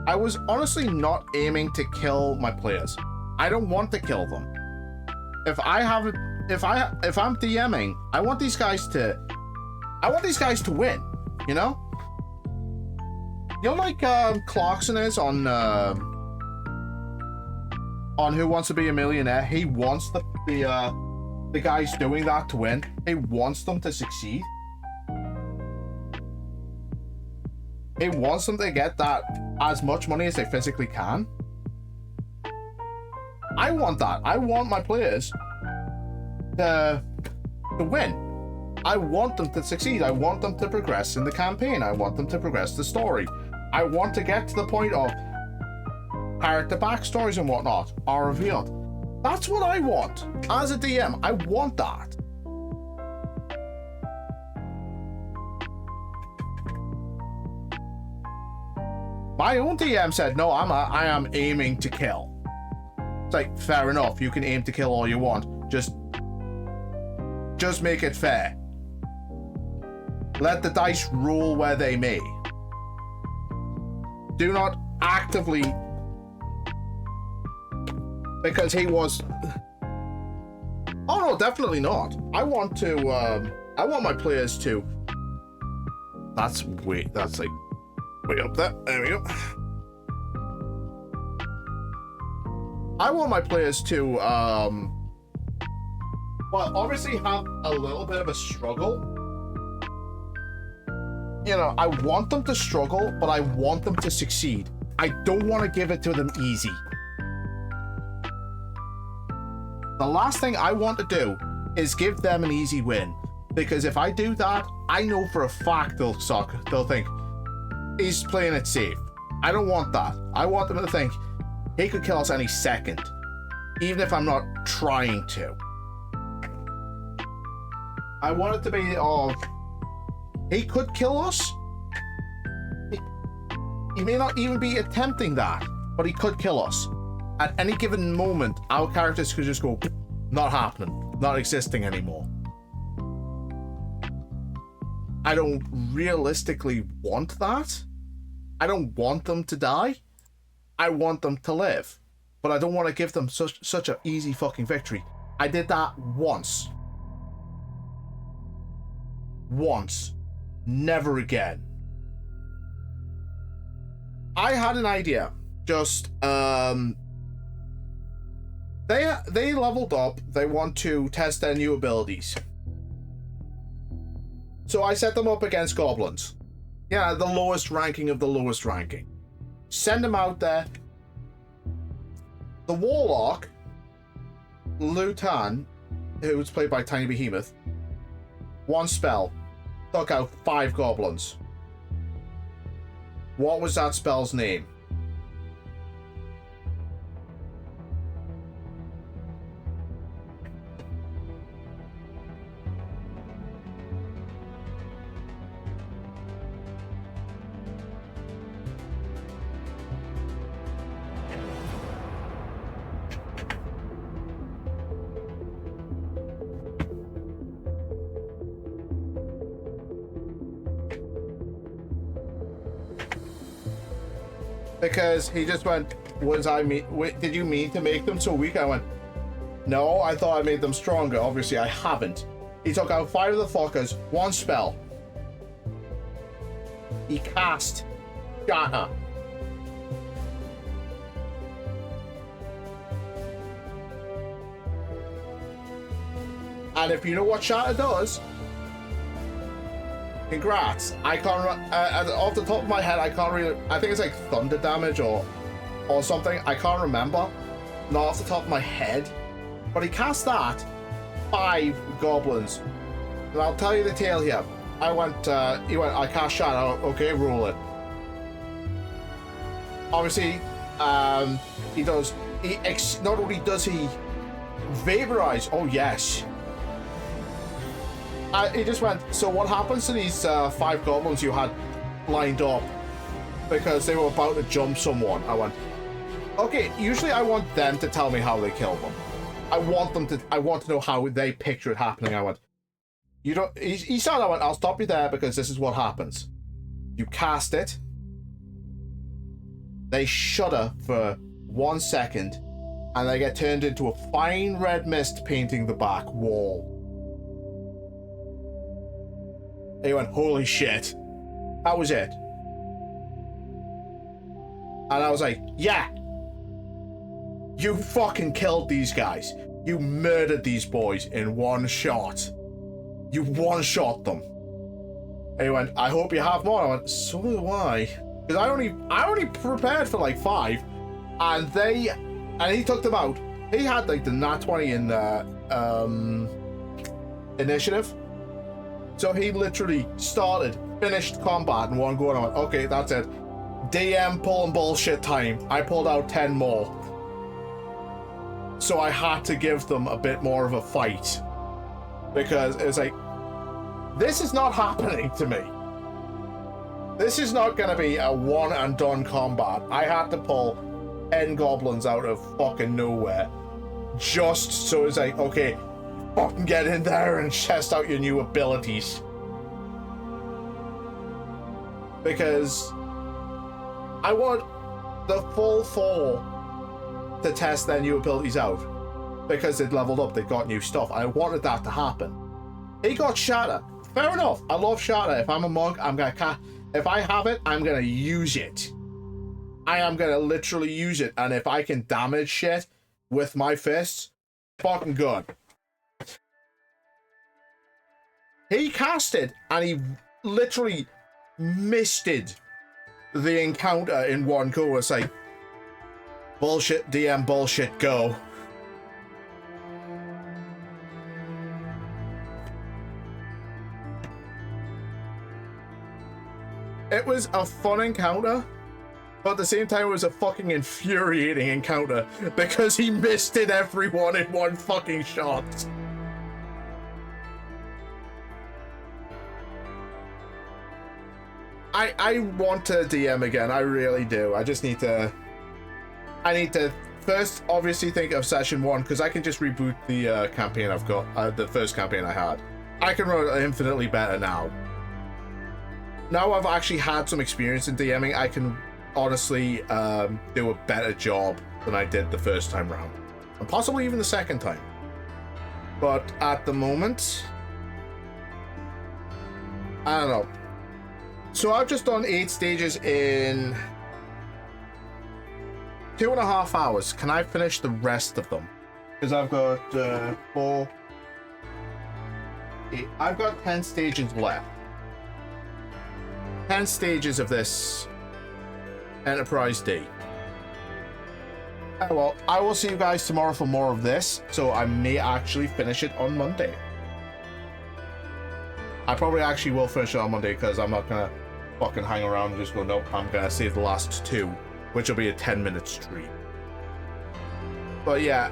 I was honestly not aiming to kill my players. I don't want to kill them. If I have if I'm DMing, I want these guys to win, you know? You know, like Clarkson is on Who Wants to Be a Millionaire. He wants the guys doing that to win. He wants them to succeed. He wants them to get that as much money as they physically can. I want that. I want my players to win. I want them to succeed. I want them to progress in the campaign. I want them to progress the story. I want to get to the point of character backstories and whatnot are revealed. That's what I want. As a DM, I want that. My own DM said, no, I am aiming to kill. It's like, fair enough, you can aim to kill all you want. Just make it fair. Let the dice roll where they may. Do not actively... Because he was... Oh no, definitely not. I want my players to... That's like way up there. There we go. I want my players to, well, obviously have a little bit of a struggle. You know, I want them to struggle, but I want them to succeed. I don't want to give it to them easy. The last thing I want to do is give them an easy win. Because if I do that, I know for a fact they'll think, he's playing it safe. I don't want that. I want them to think, he could kill us any second, even if I'm not trying to. I want it to be he could kill us. He may not even be attempting that, but he could kill us. At any given moment, our characters could just go, not happening, not existing anymore. I don't realistically want that. I don't want them to die. I want them to live, but I don't want to give them such an easy fucking victory. I did that once. Once. Never again. I had an idea. Just, they leveled up. They want to test their new abilities. So I set them up against goblins. Yeah, the lowest ranking of the lowest ranking. Send them out there. The Warlock, Lutan, who was played by Tiny Behemoth, one spell, took out 5 goblins. What was that spell's name? Because he just went, did you mean to make them so weak? I went, no, I thought I made them stronger. Obviously, I haven't. He took out 5 of the fuckers, 1 spell. He cast Shatter. And if you know what Shatter does, congrats. I can't off the top of my head, I can't really, I think it's like thunder damage or something. I can't remember. Not off the top of my head. But he cast that 5 goblins. And I'll tell you the tale here. He went, I cast Shadow, okay, roll it. Obviously, not only does he vaporize, oh yes. He just went, so what happens to these 5 goblins you had lined up because they were about to jump someone? I went, okay, usually I want them to tell me how they killed them. I want to know how they picture it happening. I went, you don't, he said, I went, I'll stop you there because this is what happens. You cast it, they shudder for 1 second, and they get turned into a fine red mist painting the back wall. He went, holy shit. That was it. And I was like, yeah. You fucking killed these guys. You murdered these boys in one shot. You one-shot them. And he went, I hope you have more. I went, so do I. Because I only prepared for like 5. And he took them out. He had like the nat 20 in the initiative. So he literally finished combat in one go, and I went, okay, that's it. DM pulling bullshit time. I pulled out 10 more. So I had to give them a bit more of a fight. Because it was like, this is not happening to me. This is not going to be a one and done combat. I had to pull 10 goblins out of fucking nowhere. Just so it's like, okay, fucking get in there and test out your new abilities. Because I want the full 4 to test their new abilities out. Because they'd leveled up, they'd got new stuff. I wanted that to happen. He got Shatter. Fair enough. I love Shatter. If I'm a monk, I'm gonna if I have it, I'm gonna use it. I am gonna literally use it. And if I can damage shit with my fists, fucking good. He casted and he literally misted the encounter in one go. It's like, bullshit, DM bullshit, go. It was a fun encounter, but at the same time it was a fucking infuriating encounter because he misted everyone in one fucking shot. I want to DM again, I really do. I need to first obviously think of session 1, because I can just reboot the campaign I've got, the first campaign I had. I can run it infinitely better now. Now I've actually had some experience in DMing, I can honestly do a better job than I did the first time round. And possibly even the second time. But at the moment, I don't know. So I've just done 8 stages in 2.5 hours. Can I finish the rest of them? Because I've got 4... 8. I've got 10 stages left. 10 stages of this Enterprise D. Oh, well, I will see you guys tomorrow for more of this, so I may actually finish it on Monday. I probably actually will finish it on Monday, because I'm not gonna fucking hang around and just go, nope, I'm gonna save the last 2, which will be a 10-minute stream. But yeah,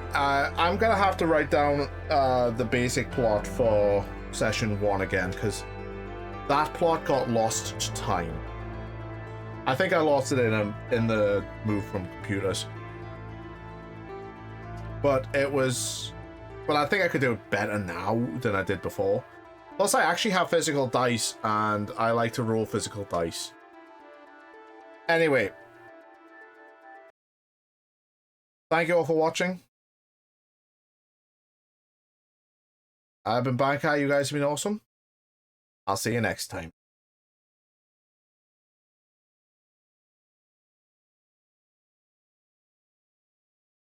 I'm gonna have to write down the basic plot for session 1 again, because that plot got lost to time. I think I lost it in the move from computers. But I think I could do it better now than I did before. Plus, I actually have physical dice, and I like to roll physical dice. Anyway. Thank you all for watching. I've been Bankai, you guys have been awesome. I'll see you next time.